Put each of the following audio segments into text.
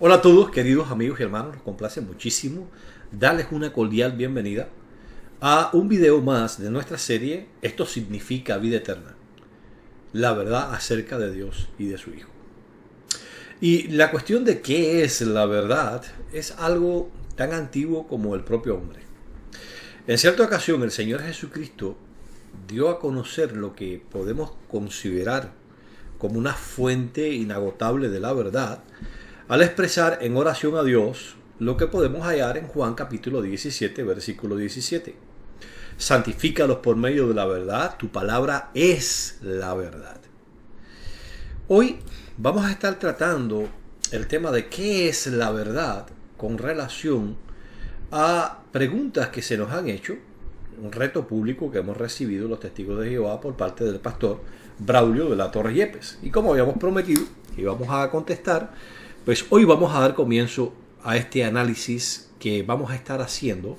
Hola a todos, queridos amigos y hermanos, nos complace muchísimo darles una cordial bienvenida a un video más de nuestra serie Esto significa vida eterna, la verdad acerca de Dios y de su Hijo. Y la cuestión de qué es la verdad es algo tan antiguo como el propio hombre. En cierta ocasión el Señor Jesucristo dio a conocer lo que podemos considerar como una fuente inagotable de la verdad, al expresar en oración a Dios lo que podemos hallar en Juan capítulo 17, versículo 17. Santifícalos por medio de la verdad, tu palabra es la verdad. Hoy vamos a estar tratando el tema de qué es la verdad con relación a preguntas que se nos han hecho, un reto público que hemos recibido los testigos de Jehová por parte del pastor Braulio de la Torre Yepes. Y como habíamos prometido que íbamos a contestar, pues hoy vamos a dar comienzo a este análisis que vamos a estar haciendo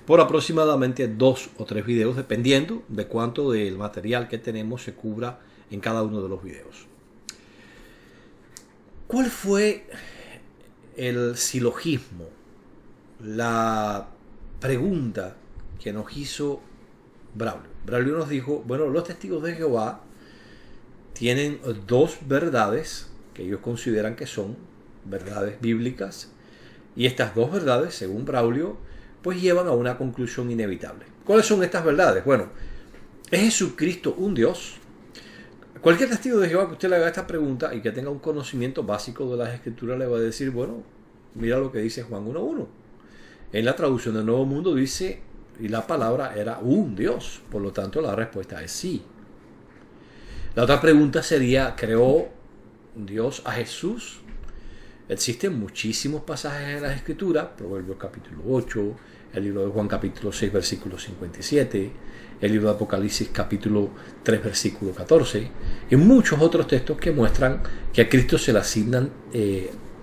por aproximadamente 2 o 3 videos, dependiendo de cuánto del material que tenemos se cubra en cada uno de los videos. ¿Cuál fue el silogismo, la pregunta que nos hizo Braulio? Braulio nos dijo, bueno, los testigos de Jehová tienen 2 verdades que ellos consideran que son verdades bíblicas, y estas 2 verdades, según Braulio, pues llevan a una conclusión inevitable. ¿Cuáles son estas verdades? Bueno, ¿es Jesucristo un Dios? Cualquier testigo de Jehová que usted le haga esta pregunta y que tenga un conocimiento básico de las Escrituras le va a decir, bueno, mira lo que dice Juan 1.1. En la traducción del Nuevo Mundo dice, y la palabra era un Dios, por lo tanto la respuesta es sí. La otra pregunta sería, ¿creó Dios a Jesús? Existen muchísimos pasajes en las Escrituras, Proverbios capítulo 8, el libro de Juan capítulo 6, versículo 57, el libro de Apocalipsis capítulo 3, versículo 14, y muchos otros textos que muestran que a Cristo se le asignan,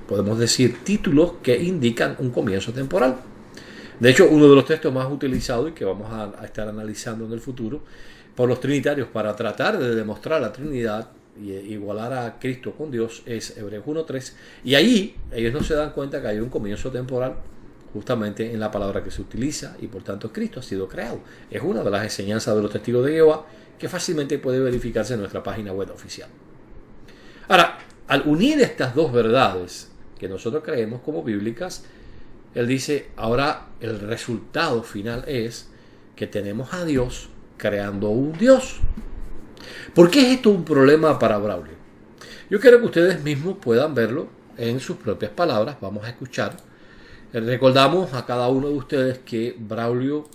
podemos decir, títulos que indican un comienzo temporal. De hecho, uno de los textos más utilizados y que vamos a estar analizando en el futuro por los trinitarios para tratar de demostrar la Trinidad y igualar a Cristo con Dios es Hebreos 1.3, y ahí ellos no se dan cuenta que hay un comienzo temporal justamente en la palabra que se utiliza, y por tanto Cristo ha sido creado. Es una de las enseñanzas de los testigos de Jehová que fácilmente puede verificarse en nuestra página web oficial. Ahora, al unir estas 2 verdades que nosotros creemos como bíblicas, él dice, ahora el resultado final es que tenemos a Dios creando un Dios. ¿Por qué es esto un problema para Braulio? Yo quiero que ustedes mismos puedan verlo en sus propias palabras. Vamos a escuchar. Recordamos a cada uno de ustedes que Braulio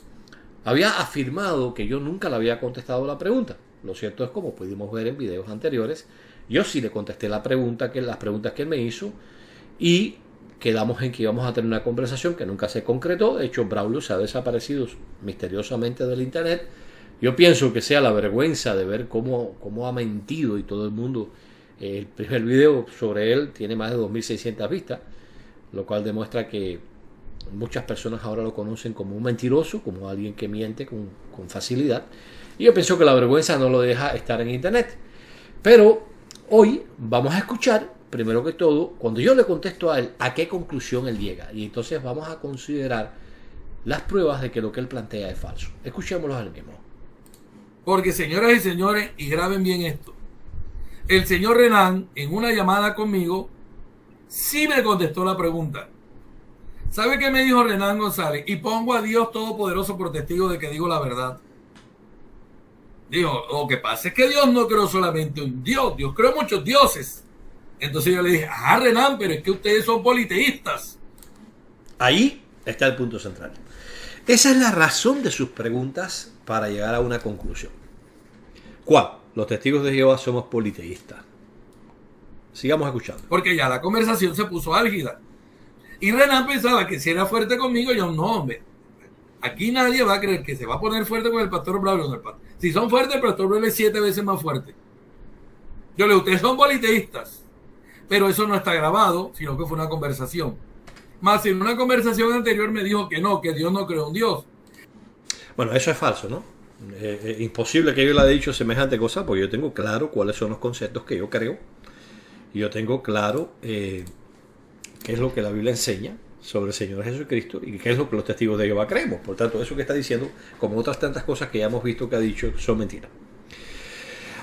había afirmado que yo nunca le había contestado la pregunta. Lo cierto es, como pudimos ver en videos anteriores, yo sí le contesté las preguntas que él me hizo, y quedamos en que íbamos a tener una conversación que nunca se concretó. De hecho, Braulio se ha desaparecido misteriosamente del internet. Yo pienso que sea la vergüenza de ver cómo ha mentido, y todo el mundo, el primer video sobre él tiene más de 2.600 vistas, lo cual demuestra que muchas personas ahora lo conocen como un mentiroso, como alguien que miente con facilidad, y yo pienso que la vergüenza no lo deja estar en internet. Pero hoy vamos a escuchar, primero que todo, cuando yo le contesto a él, a qué conclusión él llega, y entonces vamos a considerar las pruebas de que lo que él plantea es falso. Escuchémoslos al mismo. Porque, señoras y señores, y graben bien esto, el señor Renan, en una llamada conmigo, sí me contestó la pregunta. ¿Sabe qué me dijo Renan González? Y pongo a Dios Todopoderoso por testigo de que digo la verdad. Dijo, lo que pasa es que Dios no creó solamente un Dios, Dios creó muchos dioses. Entonces yo le dije, Renan, pero es que ustedes son politeístas. Ahí está el punto central. Esa es la razón de sus preguntas para llegar a una conclusión. ¿Cuál? Los testigos de Jehová somos politeístas. Sigamos escuchando. Porque ya la conversación se puso álgida. Y Renan pensaba que si era fuerte conmigo, yo no, hombre. Aquí nadie va a creer que se va a poner fuerte con el pastor Braulio. Si son fuertes, el pastor Braulio es 7 veces más fuerte. Yo le digo, ustedes son politeístas. Pero eso no está grabado, sino que fue una conversación. Más en una conversación anterior me dijo que no, que Dios no creó un Dios. Bueno, eso es falso, ¿no? Imposible que yo le haya dicho semejante cosa, porque yo tengo claro cuáles son los conceptos que yo creo. Y yo tengo claro qué es lo que la Biblia enseña sobre el Señor Jesucristo y qué es lo que los testigos de Jehová creemos. Por tanto, eso que está diciendo, como otras tantas cosas que ya hemos visto que ha dicho, son mentiras.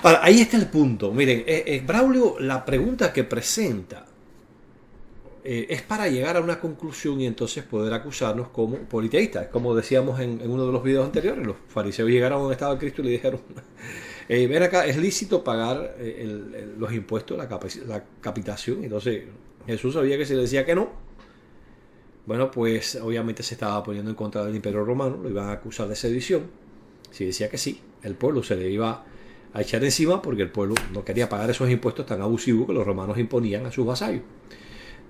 Ahora, ahí está el punto. Miren, Braulio, la pregunta que presenta es para llegar a una conclusión y entonces poder acusarnos como politeístas. Como decíamos en uno de los videos anteriores, los fariseos llegaron a donde estaba Cristo y le dijeron, ven acá, es lícito pagar los impuestos, la capitación. Entonces Jesús sabía que si le decía que no, bueno, pues obviamente se estaba poniendo en contra del Imperio Romano, lo iban a acusar de sedición. Si decía que sí, el pueblo se le iba a echar encima porque el pueblo no quería pagar esos impuestos tan abusivos que los romanos imponían a sus vasallos.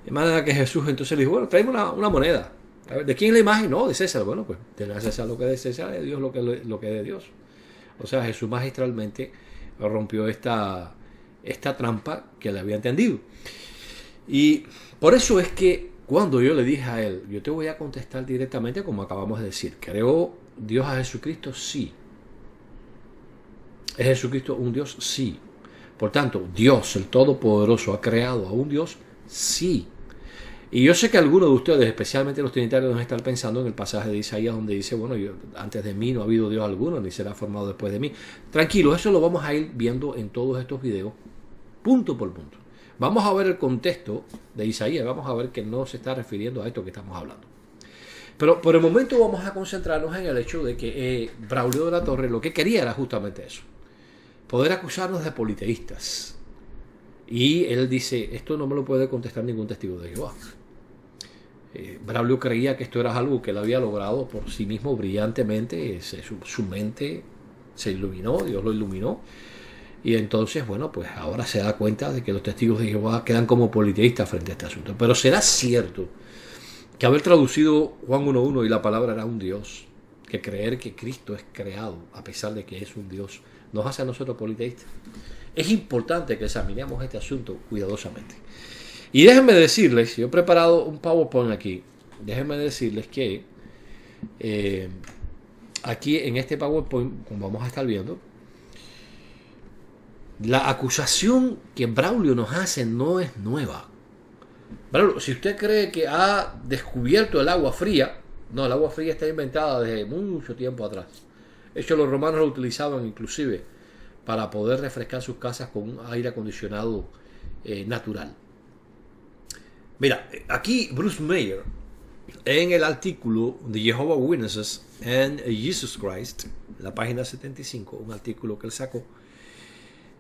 De manera que Jesús entonces le dijo, bueno, tráeme una moneda. A ver, ¿de quién es la imagen? No, de César. Bueno, pues de César lo que es de César, de Dios lo que es de Dios. O sea, Jesús magistralmente rompió esta trampa que le había entendido. Y por eso es que cuando yo le dije a él, yo te voy a contestar directamente como acabamos de decir, ¿creó Dios a Jesucristo? Sí. ¿Es Jesucristo un Dios? Sí. Por tanto, Dios, el Todopoderoso, ¿ha creado a un Dios? Sí. Y yo sé que algunos de ustedes, especialmente los trinitarios, van a estar pensando en el pasaje de Isaías donde dice, bueno, antes de mí no ha habido Dios alguno, ni será formado después de mí. Tranquilo, eso lo vamos a ir viendo en todos estos videos, punto por punto. Vamos a ver el contexto de Isaías, vamos a ver que no se está refiriendo a esto que estamos hablando. Pero por el momento vamos a concentrarnos en el hecho de que Braulio de la Torre lo que quería era justamente eso, poder acusarnos de politeístas. Y él dice, esto no me lo puede contestar ningún testigo de Jehová. Braulio creía que esto era algo que él había logrado por sí mismo brillantemente, su mente se iluminó, Dios lo iluminó, y entonces, bueno, pues ahora se da cuenta de que los testigos de Jehová quedan como politeístas frente a este asunto. Pero ¿será cierto que haber traducido Juan 1.1 y la palabra era un Dios, que creer que Cristo es creado a pesar de que es un Dios, nos hace a nosotros politeístas? Es importante que examinemos este asunto cuidadosamente. Y déjenme decirles, yo he preparado un PowerPoint aquí, déjenme decirles que aquí en este PowerPoint, como vamos a estar viendo, la acusación que Braulio nos hace no es nueva. Braulio, si usted cree que ha descubierto el agua fría, no, el agua fría está inventada desde mucho tiempo atrás. De hecho, los romanos lo utilizaban inclusive para poder refrescar sus casas con un aire acondicionado natural. Mira, aquí Bruce Meyer, en el artículo de Jehovah's Witnesses and Jesus Christ, la página 75, un artículo que él sacó,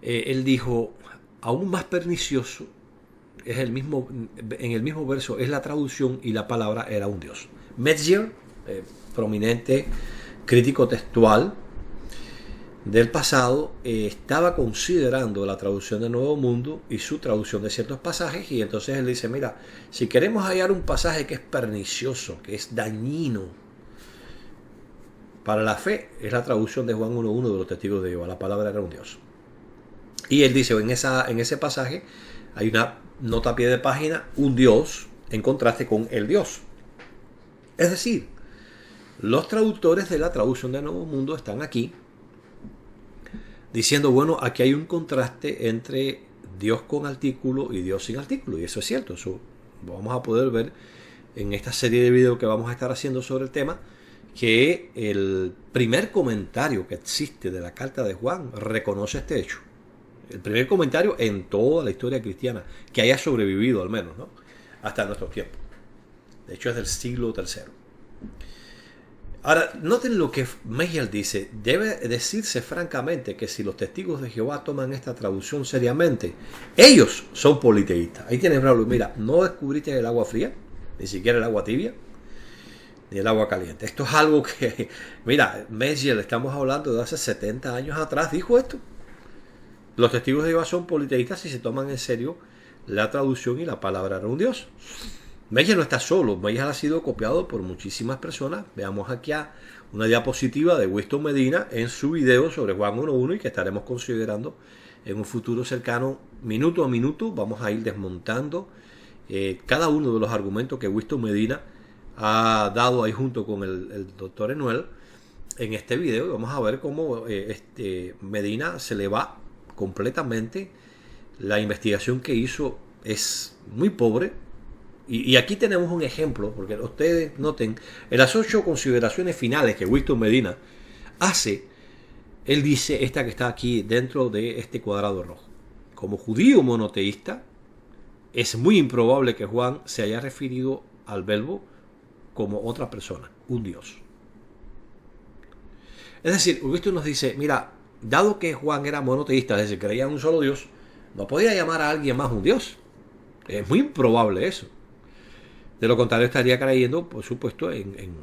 él dijo, aún más pernicioso, es en el mismo verso, es la traducción y la palabra era un Dios. Metzger, prominente crítico textual del pasado, estaba considerando la traducción del Nuevo Mundo y su traducción de ciertos pasajes, y entonces él dice, mira, si queremos hallar un pasaje que es pernicioso, que es dañino para la fe, es la traducción de Juan 1.1 de los testigos de Jehová, la palabra era un Dios. Y él dice, en ese pasaje hay una nota a pie de página, un Dios en contraste con el Dios. Es decir, los traductores de la traducción del Nuevo Mundo están aquí diciendo, bueno, aquí hay un contraste entre Dios con artículo y Dios sin artículo. Y eso es cierto, eso lo vamos a poder ver en esta serie de videos que vamos a estar haciendo sobre el tema, que el primer comentario que existe de la carta de Juan reconoce este hecho. El primer comentario en toda la historia cristiana que haya sobrevivido, al menos, ¿no?, hasta nuestros tiempos. De hecho, es del siglo III. Ahora, noten lo que Meyer dice. Debe decirse francamente que si los testigos de Jehová toman esta traducción seriamente, ellos son politeístas. Ahí tienes, Braulio. Mira, no descubriste el agua fría, ni siquiera el agua tibia, ni el agua caliente. Esto es algo que, mira, Meyer, estamos hablando de hace 70 años atrás, dijo esto. Los testigos de Jehová son politeístas si se toman en serio la traducción y la palabra era un Dios. Meyer no está solo, Meyer ha sido copiado por muchísimas personas. Veamos aquí una diapositiva de Winston Medina en su video sobre Juan 1.1 y que estaremos considerando en un futuro cercano, minuto a minuto. Vamos a ir desmontando cada uno de los argumentos que Winston Medina ha dado ahí junto con el doctor Enuel en este video. Vamos a ver cómo Medina se le va completamente. La investigación que hizo es muy pobre, Y aquí tenemos un ejemplo, porque ustedes noten, en las 8 consideraciones finales que Winston Medina hace, él dice esta que está aquí dentro de este cuadrado rojo. Como judío monoteísta, es muy improbable que Juan se haya referido al verbo como otra persona, un Dios. Es decir, Winston nos dice, mira, dado que Juan era monoteísta, es decir, creía en un solo Dios, no podía llamar a alguien más un Dios. Es muy improbable eso. De lo contrario, estaría creyendo, por supuesto, en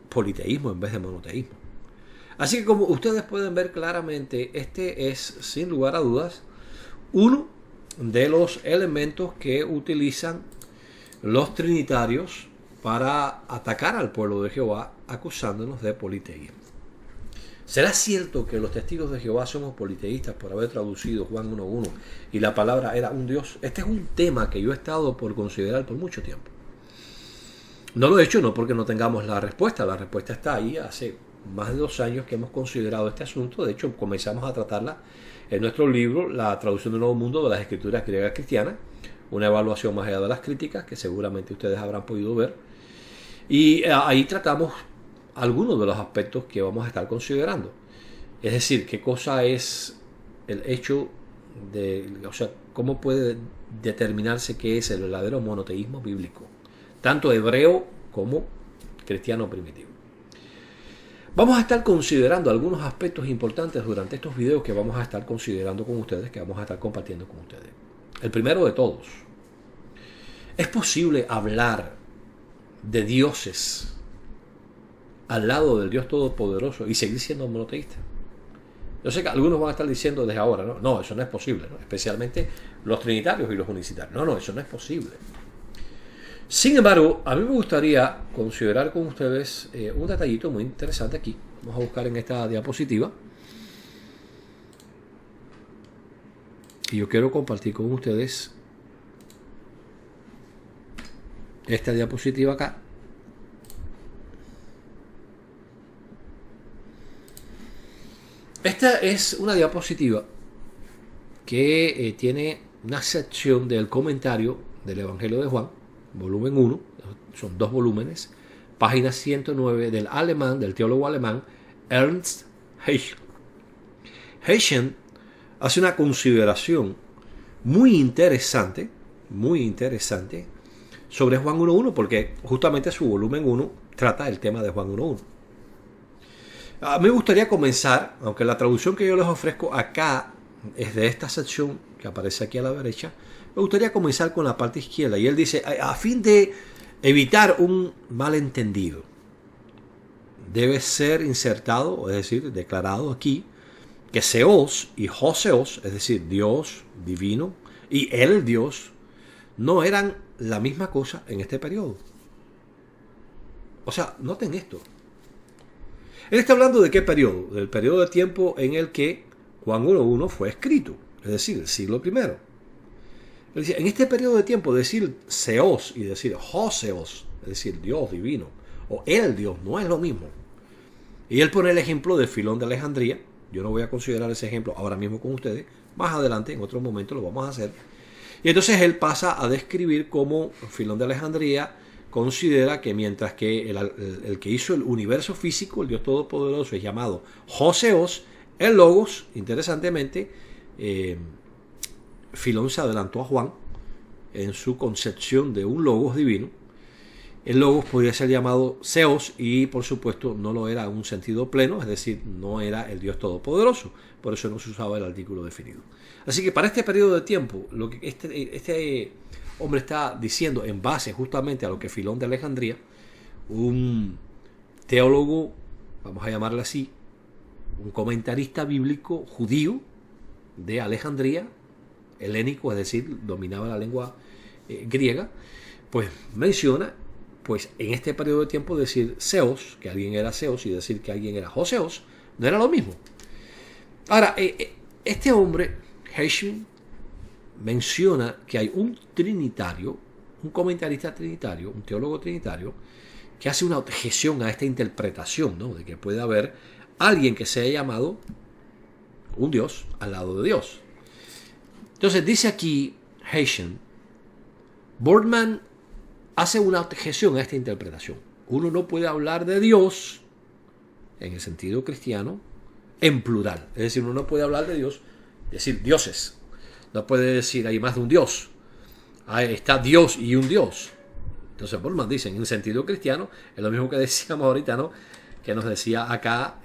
politeísmo en vez de monoteísmo. Así que como ustedes pueden ver claramente, este es, sin lugar a dudas, uno de los elementos que utilizan los trinitarios para atacar al pueblo de Jehová, acusándonos de politeísmo. ¿Será cierto que los testigos de Jehová somos politeístas por haber traducido Juan 1.1 y la palabra era un Dios? Este es un tema que yo he estado por considerar por mucho tiempo. No lo he hecho no porque no tengamos la respuesta está ahí. Hace más de 2 años que hemos considerado este asunto. De hecho, comenzamos a tratarla en nuestro libro, La traducción del Nuevo Mundo de las Escrituras Griegas Cristianas, una evaluación más allá de las críticas que seguramente ustedes habrán podido ver. Y ahí tratamos algunos de los aspectos que vamos a estar considerando. Es decir, qué cosa es el hecho de, o sea, cómo puede determinarse qué es el verdadero monoteísmo bíblico, tanto hebreo como cristiano primitivo. Vamos a estar considerando algunos aspectos importantes durante estos videos que vamos a estar considerando con ustedes, que vamos a estar compartiendo con ustedes. El primero de todos, ¿es posible hablar de dioses al lado del Dios Todopoderoso y seguir siendo monoteísta? Yo sé que algunos van a estar diciendo desde ahora, no, eso no es posible, ¿no? Especialmente los trinitarios y los unicitarios. No, eso no es posible. Sin embargo, a mí me gustaría considerar con ustedes un detallito muy interesante aquí. Vamos a buscar en esta diapositiva. Y yo quiero compartir con ustedes esta diapositiva acá. Esta es una diapositiva que tiene una sección del comentario del Evangelio de Juan, volumen 1, son 2 volúmenes, página 109 del alemán, del teólogo alemán Ernst Haeckel. Haeckel hace una consideración muy interesante sobre Juan 1.1, porque justamente su volumen 1 trata el tema de Juan 1.1. A mí me gustaría comenzar, aunque la traducción que yo les ofrezco acá es de esta sección que aparece aquí a la derecha, me gustaría comenzar con la parte izquierda. Y él dice, a fin de evitar un malentendido, debe ser insertado, es decir, declarado aquí, que Seos y Joseos, es decir, Dios divino, y el Dios, no eran la misma cosa en este periodo. O sea, noten esto. Él está hablando de qué periodo, del periodo de tiempo en el que Juan 1.1 fue escrito, es decir, el siglo I. Él dice, en este periodo de tiempo decir Seos y decir Joseos, es decir, Dios divino, o el Dios, no es lo mismo. Y él pone el ejemplo de Filón de Alejandría. Yo no voy a considerar ese ejemplo ahora mismo con ustedes, más adelante, en otro momento lo vamos a hacer. Y entonces él pasa a describir cómo Filón de Alejandría considera que mientras que el que hizo el universo físico, el Dios Todopoderoso, es llamado Joseos, el Logos, interesantemente, Filón se adelantó a Juan en su concepción de un Logos divino. El Logos podría ser llamado Seos y por supuesto no lo era en un sentido pleno, es decir, no era el Dios Todopoderoso, por eso no se usaba el artículo definido. Así que para este periodo de tiempo, lo que este hombre está diciendo en base justamente a lo que Filón de Alejandría, un teólogo, vamos a llamarle así, un comentarista bíblico judío de Alejandría, helénico, es decir, dominaba la lengua griega, pues menciona, pues en este periodo de tiempo decir Seos, que alguien era Seos, y decir que alguien era Joseos, no era lo mismo. Ahora, este hombre, Haeckel, menciona que hay un trinitario, un comentarista trinitario, un teólogo trinitario, que hace una objeción a esta interpretación, ¿no?, de que puede haber alguien que sea llamado un Dios al lado de Dios. Entonces dice aquí Haeckel, Boardman hace una objeción a esta interpretación. Uno no puede hablar de Dios, en el sentido cristiano, en plural. Es decir, uno no puede hablar de Dios, decir dioses. No puede decir hay más de un Dios. Ahí está Dios y un Dios. Entonces, Boltmann dice, en el sentido cristiano, es lo mismo que decíamos ahorita, ¿no? Que nos decía acá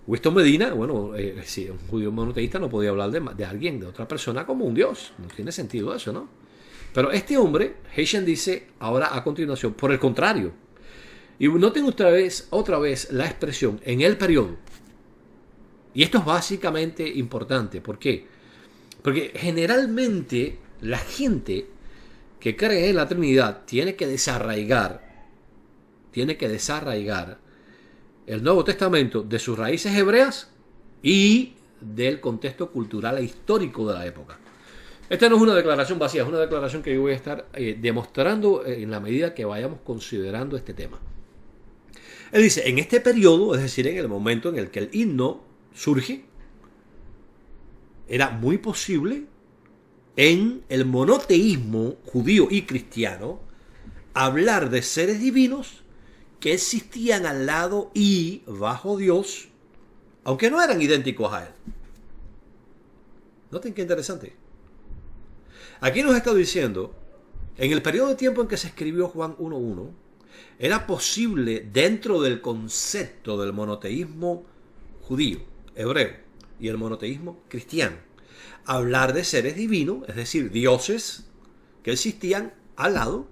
Winston Medina. Bueno, si un judío monoteísta no podía hablar de alguien, de otra persona, como un Dios. No tiene sentido eso, ¿no? Pero este hombre, Heschen, dice ahora a continuación, por el contrario. Y noten otra vez la expresión en el periodo. Y esto es básicamente importante. ¿Por qué? Porque generalmente la gente que cree en la Trinidad tiene que desarraigar el Nuevo Testamento de sus raíces hebreas y del contexto cultural e histórico de la época. Esta no es una declaración vacía, es una declaración que yo voy a estar demostrando en la medida que vayamos considerando este tema. Él dice, en este periodo, es decir, en el momento en el que el himno surge, era muy posible en el monoteísmo judío y cristiano hablar de seres divinos que existían al lado y bajo Dios, aunque no eran idénticos a él. Noten qué interesante. Aquí nos está diciendo, en el periodo de tiempo en que se escribió Juan 1.1, era posible dentro del concepto del monoteísmo judío, hebreo, y el monoteísmo cristiano, hablar de seres divinos, es decir, dioses que existían al lado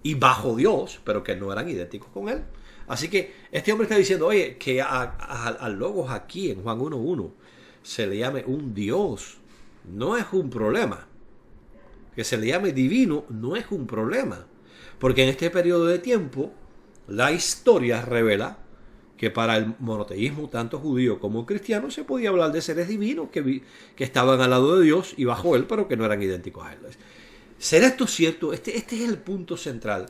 y bajo Dios, pero que no eran idénticos con él. Así que este hombre está diciendo, oye, que al Logos aquí en Juan 1.1 se le llame un Dios, no es un problema. Que se le llame divino no es un problema. Porque en este periodo de tiempo, la historia revela que para el monoteísmo, tanto judío como cristiano, se podía hablar de seres divinos que estaban al lado de Dios y bajo él, pero que no eran idénticos a él. ¿Será esto cierto? Este es el punto central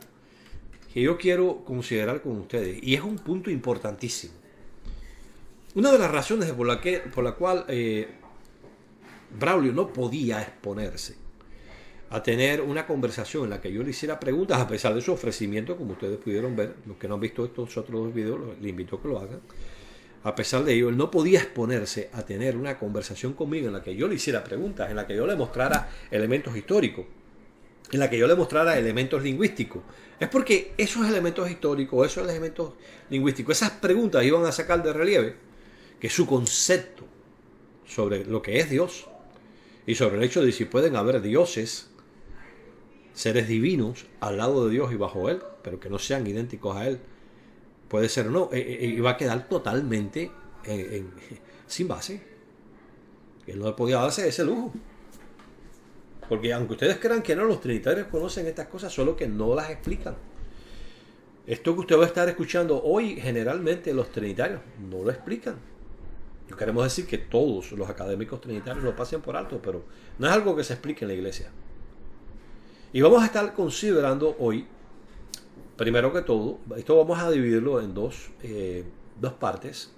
que yo quiero considerar con ustedes, y es un punto importantísimo. Una de las razones por la cual Braulio no podía exponerse a tener una conversación en la que yo le hiciera preguntas, a pesar de su ofrecimiento, como ustedes pudieron ver, los que no han visto estos otros dos videos, les invito a que lo hagan. A pesar de ello, él no podía exponerse a tener una conversación conmigo en la que yo le hiciera preguntas, en la que yo le mostrara elementos históricos, en la que yo le mostrara elementos lingüísticos. Es porque esos elementos históricos, esos elementos lingüísticos, esas preguntas iban a sacar de relieve que su concepto sobre lo que es Dios y sobre el hecho de si pueden haber dioses, seres divinos al lado de Dios y bajo él, pero que no sean idénticos a él, puede ser o no, y va a quedar totalmente sin base. Él no podía darse ese lujo, porque aunque ustedes crean que no, los trinitarios conocen estas cosas, solo que no las explican. Esto que usted va a estar escuchando hoy, generalmente los trinitarios no lo explican. No queremos decir que todos los académicos trinitarios lo pasen por alto, pero no es algo que se explique en la iglesia. Y vamos a estar considerando hoy, primero que todo, esto vamos a dividirlo en dos partes.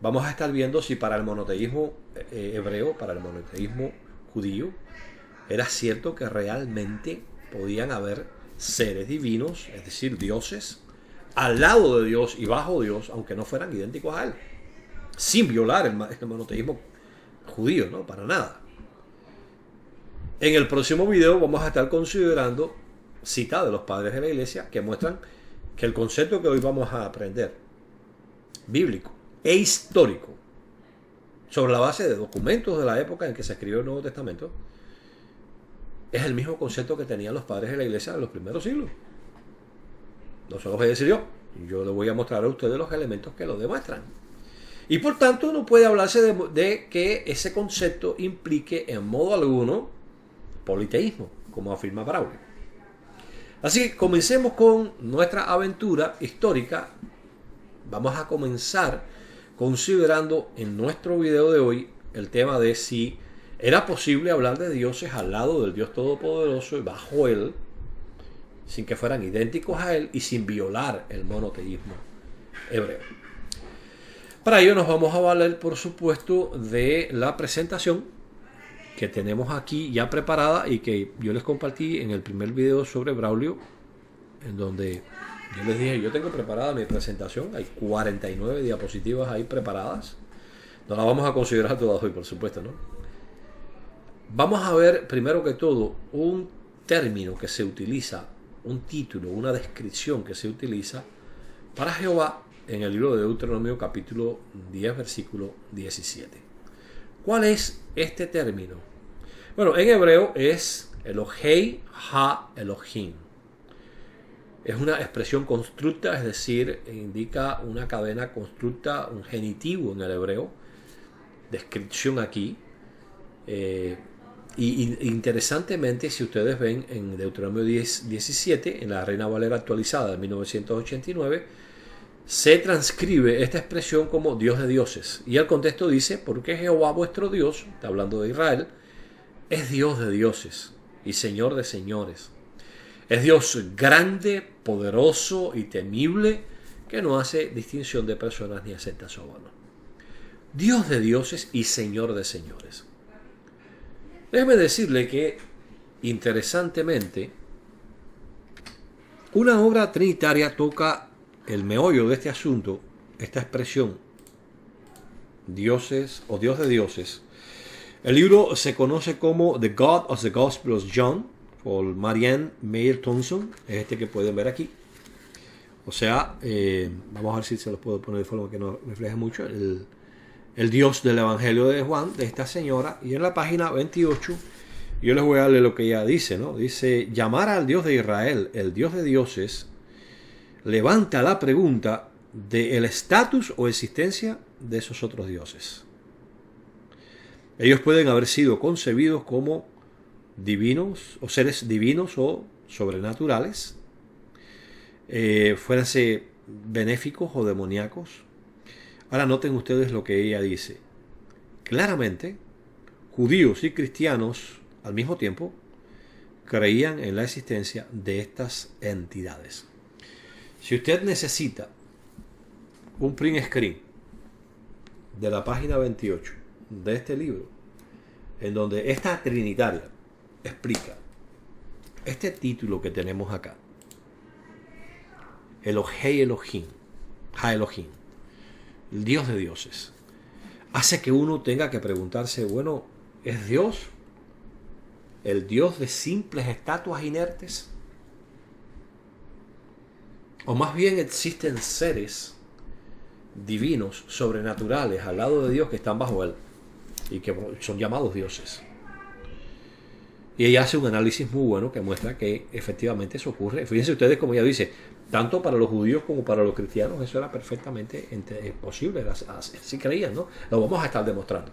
Vamos a estar viendo si para el monoteísmo hebreo, para el monoteísmo judío, era cierto que realmente podían haber seres divinos, es decir, dioses, al lado de Dios y bajo Dios, aunque no fueran idénticos a él, sin violar el monoteísmo judío, ¿no? Para nada. En el próximo video vamos a estar considerando citas de los padres de la iglesia que muestran que el concepto que hoy vamos a aprender, bíblico e histórico, sobre la base de documentos de la época en que se escribió el Nuevo Testamento, es el mismo concepto que tenían los padres de la iglesia en los primeros siglos. No se los voy a decir yo les voy a mostrar a ustedes los elementos que lo demuestran. Y por tanto no puede hablarse de que ese concepto implique en modo alguno politeísmo, como afirma Braulio. Así que comencemos con nuestra aventura histórica. Vamos a comenzar considerando en nuestro video de hoy el tema de si era posible hablar de dioses al lado del Dios Todopoderoso y bajo él, sin que fueran idénticos a él y sin violar el monoteísmo hebreo. Para ello nos vamos a valer, por supuesto, de la presentación que tenemos aquí ya preparada y que yo les compartí en el primer video sobre Braulio, en donde yo les dije, yo tengo preparada mi presentación, hay 49 diapositivas ahí preparadas. No la vamos a considerar todas hoy, por supuesto, ¿no? Vamos a ver, primero que todo, un término que se utiliza, un título, una descripción que se utiliza para Jehová en el libro de Deuteronomio capítulo 10, versículo 17. ¿Cuál es este término? Bueno, en hebreo es Elohei ha Elohim. Es una expresión constructa, es decir, indica una cadena constructa, un genitivo en el hebreo. Descripción aquí. Y interesantemente, si ustedes ven en Deuteronomio 10, 17, en la Reina Valera actualizada de 1989, se transcribe esta expresión como Dios de dioses. Y el contexto dice, porque Jehová vuestro Dios, está hablando de Israel, es Dios de dioses y Señor de señores. Es Dios grande, poderoso y temible, que no hace distinción de personas ni acepta soborno. Dios de dioses y Señor de señores. Déjeme decirle que, interesantemente, una obra trinitaria toca el meollo de este asunto, esta expresión, dioses o Dios de dioses. El libro se conoce como The God of the Gospel of John, por Marianne Meyer Thompson, es este que pueden ver aquí. O sea, vamos a ver si se los puedo poner de forma que no refleje mucho, el Dios del Evangelio de Juan, de esta señora. Y en la página 28, yo les voy a leer lo que ella dice, ¿no? Dice, llamar al Dios de Israel, el Dios de dioses, levanta la pregunta del estatus o existencia de esos otros dioses. Ellos pueden haber sido concebidos como divinos o seres divinos o sobrenaturales, fuéranse benéficos o demoníacos. Ahora noten ustedes lo que ella dice. Claramente, judíos y cristianos al mismo tiempo creían en la existencia de estas entidades. Si usted necesita un print screen de la página 28 de este libro, en donde esta trinitaria explica este título que tenemos acá, Elohei Elohim, Ha Elohim, el Dios de dioses, hace que uno tenga que preguntarse, bueno, ¿es Dios el Dios de simples estatuas inertes? O más bien existen seres divinos, sobrenaturales, al lado de Dios, que están bajo él y que son llamados dioses. Y ella hace un análisis muy bueno que muestra que efectivamente eso ocurre. Fíjense ustedes, como ella dice, tanto para los judíos como para los cristianos eso era perfectamente posible, así creían, ¿no? Lo vamos a estar demostrando.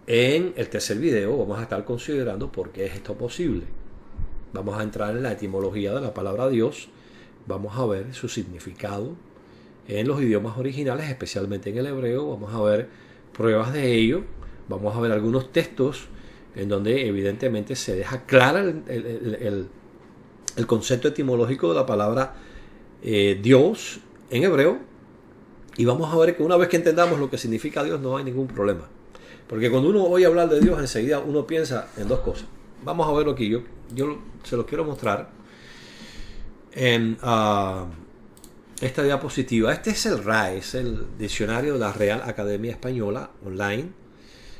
En el tercer video vamos a estar considerando por qué es esto posible. Vamos a entrar en la etimología de la palabra Dios, vamos a ver su significado en los idiomas originales, especialmente en el hebreo, vamos a ver pruebas de ello, vamos a ver algunos textos en donde evidentemente se deja clara el concepto etimológico de la palabra Dios en hebreo, y vamos a ver que una vez que entendamos lo que significa Dios no hay ningún problema, porque cuando uno oye hablar de Dios enseguida uno piensa en dos cosas. Vamos a verlo aquí, yo se lo quiero mostrar en esta diapositiva. Este es el RAE, es el diccionario de la Real Academia Española online.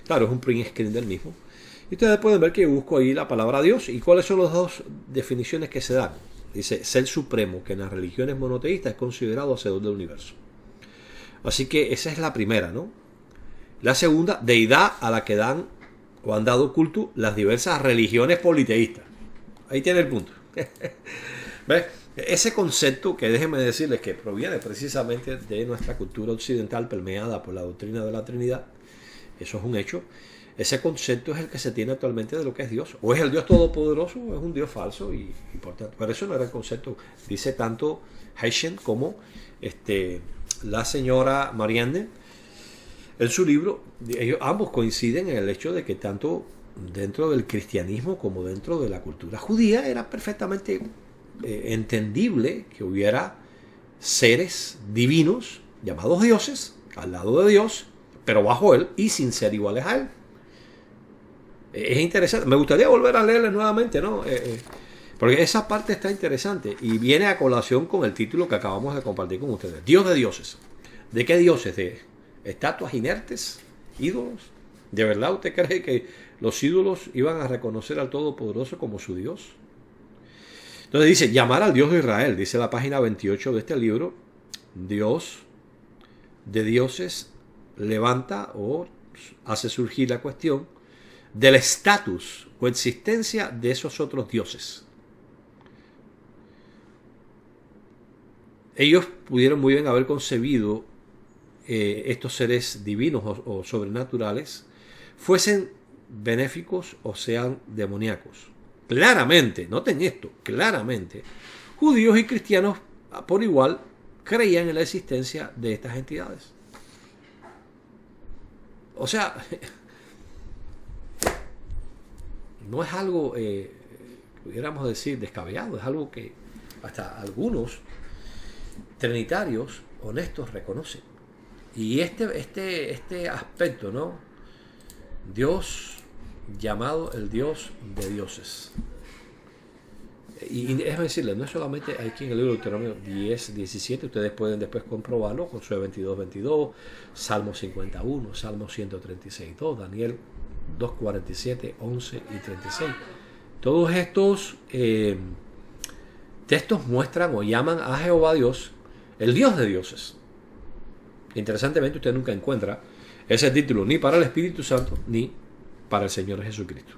Claro, es un print screen del mismo. Y ustedes pueden ver que busco ahí la palabra Dios. ¿Y cuáles son las dos definiciones que se dan? Dice, ser supremo, que en las religiones monoteístas es considerado hacedor del universo. Así que esa es la primera, ¿no? La segunda, deidad a la que dan o han dado culto las diversas religiones politeístas. Ahí tiene el punto. ¿Ves? Ese concepto, que déjenme decirles que proviene precisamente de nuestra cultura occidental permeada por la doctrina de la Trinidad, eso es un hecho. Ese concepto es el que se tiene actualmente de lo que es Dios. O es el Dios todopoderoso o es un Dios falso. Y por tanto, pero eso no era el concepto. Dice tanto Heschen como la señora Marianne en su libro. Ellos ambos coinciden en el hecho de que tanto dentro del cristianismo como dentro de la cultura judía era perfectamente entendible que hubiera seres divinos llamados dioses al lado de Dios, pero bajo él y sin ser iguales a él. Es interesante. Me gustaría volver a leerle nuevamente, ¿no? Porque esa parte está interesante y viene a colación con el título que acabamos de compartir con ustedes. Dios de dioses. ¿De qué dioses? ¿De estatuas inertes? ¿Ídolos? ¿De verdad usted cree que los ídolos iban a reconocer al Todopoderoso como su Dios? Entonces dice, llamar al Dios de Israel. Dice la página 28 de este libro. Dios de dioses levanta o hace surgir la cuestión del estatus o existencia de esos otros dioses. Ellos pudieron muy bien haber concebido estos seres divinos o sobrenaturales, fuesen benéficos o sean demoníacos. Claramente, noten esto, claramente, judíos y cristianos por igual creían en la existencia de estas entidades. O sea, no es algo, pudiéramos decir, descabellado, es algo que hasta algunos trinitarios honestos reconocen. Y este aspecto, ¿no? Dios llamado el Dios de dioses. Y déjame decirles, no es solamente aquí en el libro de Deuteronomio 10, 17, ustedes pueden después comprobarlo, Josué 22, 22, Salmo 51, Salmo 136, 2, Daniel 2, 47, 11 y 36. Todos estos textos muestran o llaman a Jehová Dios el Dios de dioses. Interesantemente, usted nunca encuentra ese título ni para el Espíritu Santo ni para el Señor Jesucristo.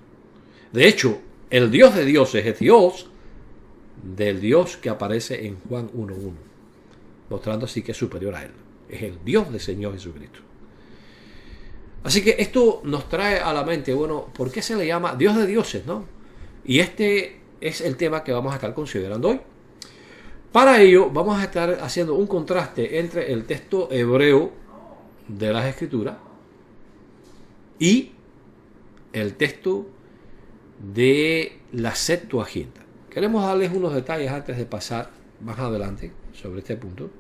De hecho, el Dios de dioses es Dios del Dios que aparece en Juan 1.1, mostrando así que es superior a él. Es el Dios del Señor Jesucristo. Así que esto nos trae a la mente, bueno, ¿por qué se le llama Dios de dioses, no? Y este es el tema que vamos a estar considerando hoy. Para ello vamos a estar haciendo un contraste entre el texto hebreo de las Escrituras y el texto de la Septuaginta. Queremos darles unos detalles antes de pasar más adelante sobre este punto.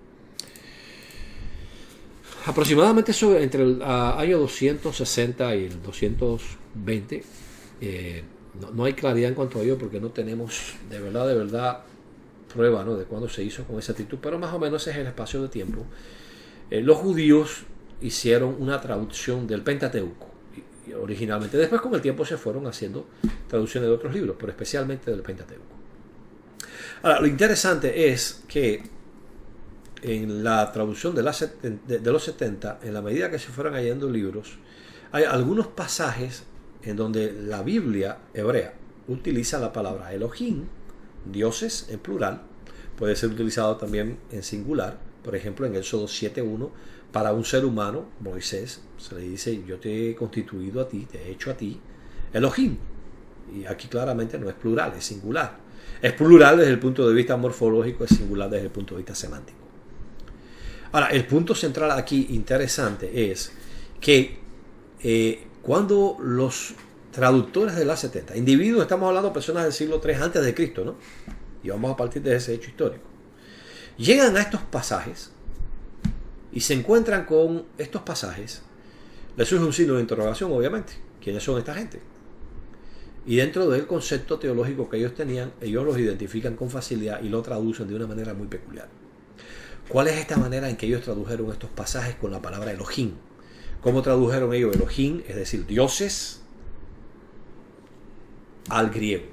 Aproximadamente entre el año 260 y el 220, no hay claridad en cuanto a ello porque no tenemos de verdad prueba, ¿no?, de cuándo se hizo con exactitud, pero más o menos ese es el espacio de tiempo. Los judíos hicieron una traducción del Pentateuco originalmente. Después con el tiempo se fueron haciendo traducciones de otros libros, pero especialmente del Pentateuco. Ahora, lo interesante es que en la traducción de los 70, en la medida que se fueron hallando libros, hay algunos pasajes en donde la Biblia hebrea utiliza la palabra Elohim, dioses en plural, puede ser utilizado también en singular. Por ejemplo, en Éxodo 7.1, para un ser humano, Moisés, se le dice, yo te he constituido a ti, te he hecho a ti Elohim. Y aquí claramente no es plural, es singular. Es plural desde el punto de vista morfológico, es singular desde el punto de vista semántico. Ahora, el punto central aquí interesante es que cuando los traductores de las 70, individuos, estamos hablando de personas del siglo III antes de Cristo, ¿no? Y vamos a partir de ese hecho histórico. Llegan a estos pasajes y se encuentran con estos pasajes, les surge un signo de interrogación, obviamente. ¿Quiénes son esta gente? Y dentro del concepto teológico que ellos tenían, ellos los identifican con facilidad y lo traducen de una manera muy peculiar. ¿Cuál es esta manera en que ellos tradujeron estos pasajes con la palabra Elohim? ¿Cómo tradujeron ellos Elohim, es decir, dioses, al griego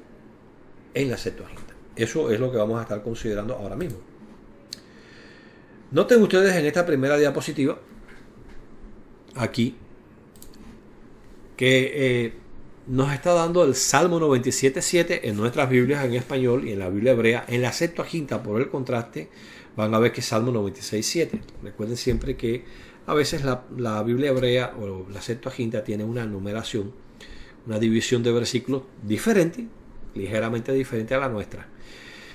en la Septuaginta? Eso es lo que vamos a estar considerando ahora mismo. Noten ustedes en esta primera diapositiva, aquí, que nos está dando el Salmo 97.7 en nuestras Biblias en español y en la Biblia hebrea. En la Septuaginta, por el contraste, van a ver que es Salmo 96.7. Recuerden siempre que a veces la Biblia hebrea o la Septuaginta tiene una numeración, una división de versículos diferente, ligeramente diferente a la nuestra.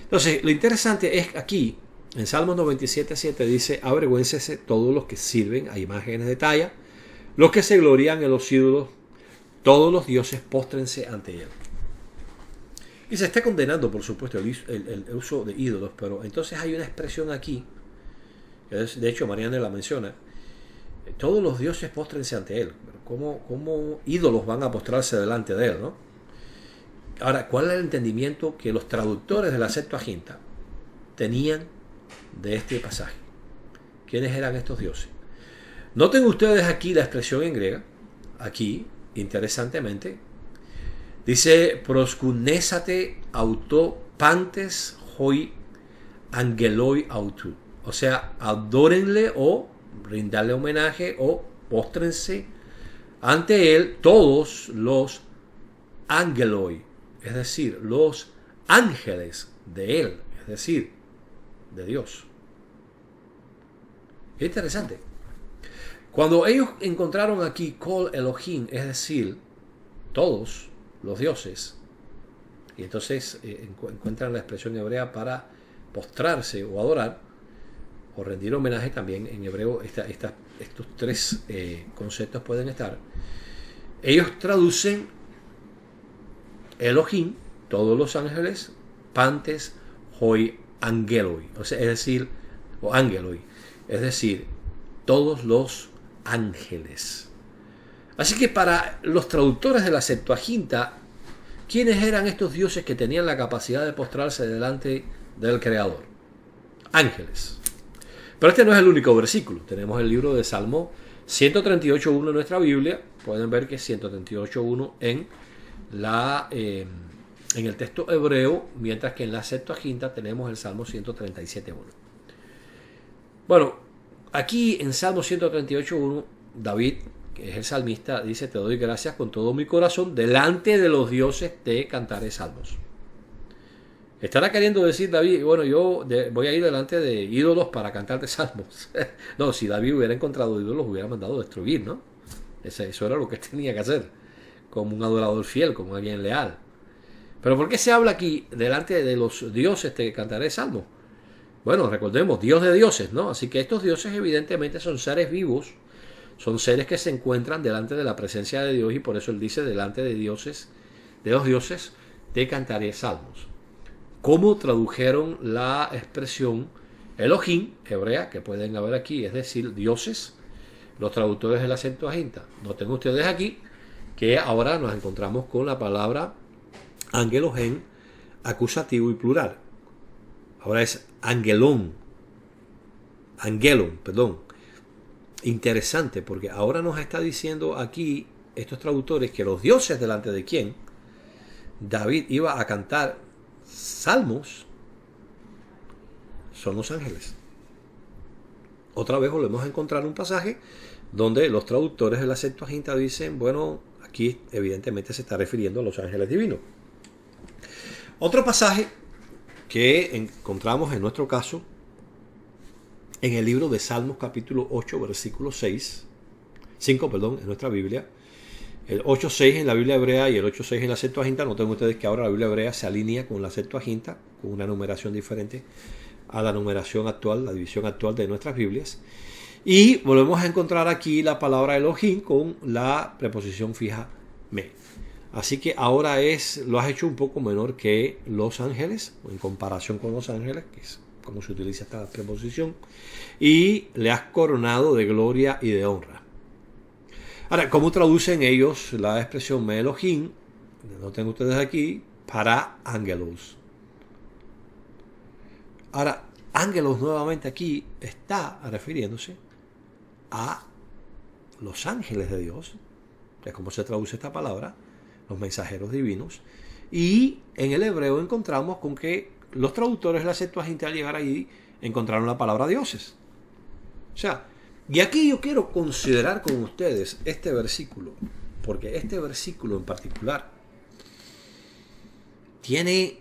Entonces, lo interesante es aquí, en Salmos 97.7 dice, avergüéncese todos los que sirven a imágenes de talla, los que se glorían en los ídolos, todos los dioses póstrense ante él. Y se está condenando, por supuesto, el uso de ídolos, pero entonces hay una expresión aquí, que de hecho Mariana la menciona, todos los dioses póstrense ante él. ¿Cómo ídolos van a postrarse delante de él, ¿no? Ahora, ¿cuál es el entendimiento que los traductores de la Septuaginta tenían de este pasaje? ¿Quiénes eran estos dioses? Noten ustedes aquí la expresión en griega. Aquí, interesantemente, dice proskunésate auto pantes hoi angeloi autu. O sea, adórenle o rindarle homenaje o póstrense ante él todos los angeloi, es decir, los ángeles de él, es decir, de Dios. Es interesante. Cuando ellos encontraron aquí Kol Elohim, es decir, todos los dioses, y entonces encuentran la expresión hebrea para postrarse o adorar, o rendir homenaje también en hebreo, estos tres conceptos pueden estar. Ellos traducen Elohim, todos los ángeles, pantes, hoi, angeloi, o sea, es decir, o angeloi, es decir, todos los ángeles. Así que para los traductores de la Septuaginta, ¿quiénes eran estos dioses que tenían la capacidad de postrarse delante del Creador? Ángeles. Pero este no es el único versículo. Tenemos el libro de Salmo 138.1 en nuestra Biblia. Pueden ver que es 138.1 en el texto hebreo, mientras que en la Septuaginta tenemos el Salmo 137.1. Bueno, aquí en Salmo 138.1, David, que es el salmista, dice: te doy gracias con todo mi corazón, delante de los dioses te cantaré salmos. ¿Estará queriendo decir David, bueno, yo voy a ir delante de ídolos para cantarte salmos? No, si David hubiera encontrado ídolos, hubiera mandado destruir, ¿no? Eso era lo que tenía que hacer, como un adorador fiel, como alguien leal. Pero ¿por qué se habla aquí, delante de los dioses te cantaré salmos? Bueno, recordemos, Dios de dioses, ¿no? Así que estos dioses evidentemente son seres vivos, son seres que se encuentran delante de la presencia de Dios, y por eso él dice: delante de dioses, de los dioses te cantaré salmos. ¿Cómo tradujeron la expresión Elohim, hebrea, que pueden ver aquí, es decir, dioses, los traductores de la Septuaginta? Noten ustedes aquí que ahora nos encontramos con la palabra ángelos en acusativo y plural. Ahora es angelon, perdón. Interesante, porque ahora nos está diciendo aquí estos traductores que los dioses delante de quien David iba a cantar salmos son los ángeles. Otra vez volvemos a encontrar un pasaje donde los traductores de la Septuaginta dicen, bueno, aquí evidentemente se está refiriendo a los ángeles divinos. Otro pasaje que encontramos en nuestro caso en el libro de Salmos capítulo 8 versículo 5 en nuestra Biblia, el 8.6 en la Biblia hebrea y el 8.6 en la Septuaginta. Noten ustedes que ahora la Biblia hebrea se alinea con la Septuaginta, con una numeración diferente a la numeración actual, la división actual de nuestras Biblias. Y volvemos a encontrar aquí la palabra Elohim con la preposición fija me. Así que ahora lo has hecho un poco menor que los ángeles, en comparación con los ángeles, que es como se utiliza esta preposición, y le has coronado de gloria y de honra. Ahora, ¿cómo traducen ellos la expresión me Elohim? Noten ustedes aquí, para ángelos. Ahora, ángelos nuevamente aquí está refiriéndose a los ángeles de Dios, es como se traduce esta palabra, los mensajeros divinos. Y en el hebreo encontramos con que los traductores de la Septuaginta, al llegar ahí, encontraron la palabra dioses. O sea, y aquí yo quiero considerar con ustedes este versículo, porque este versículo en particular tiene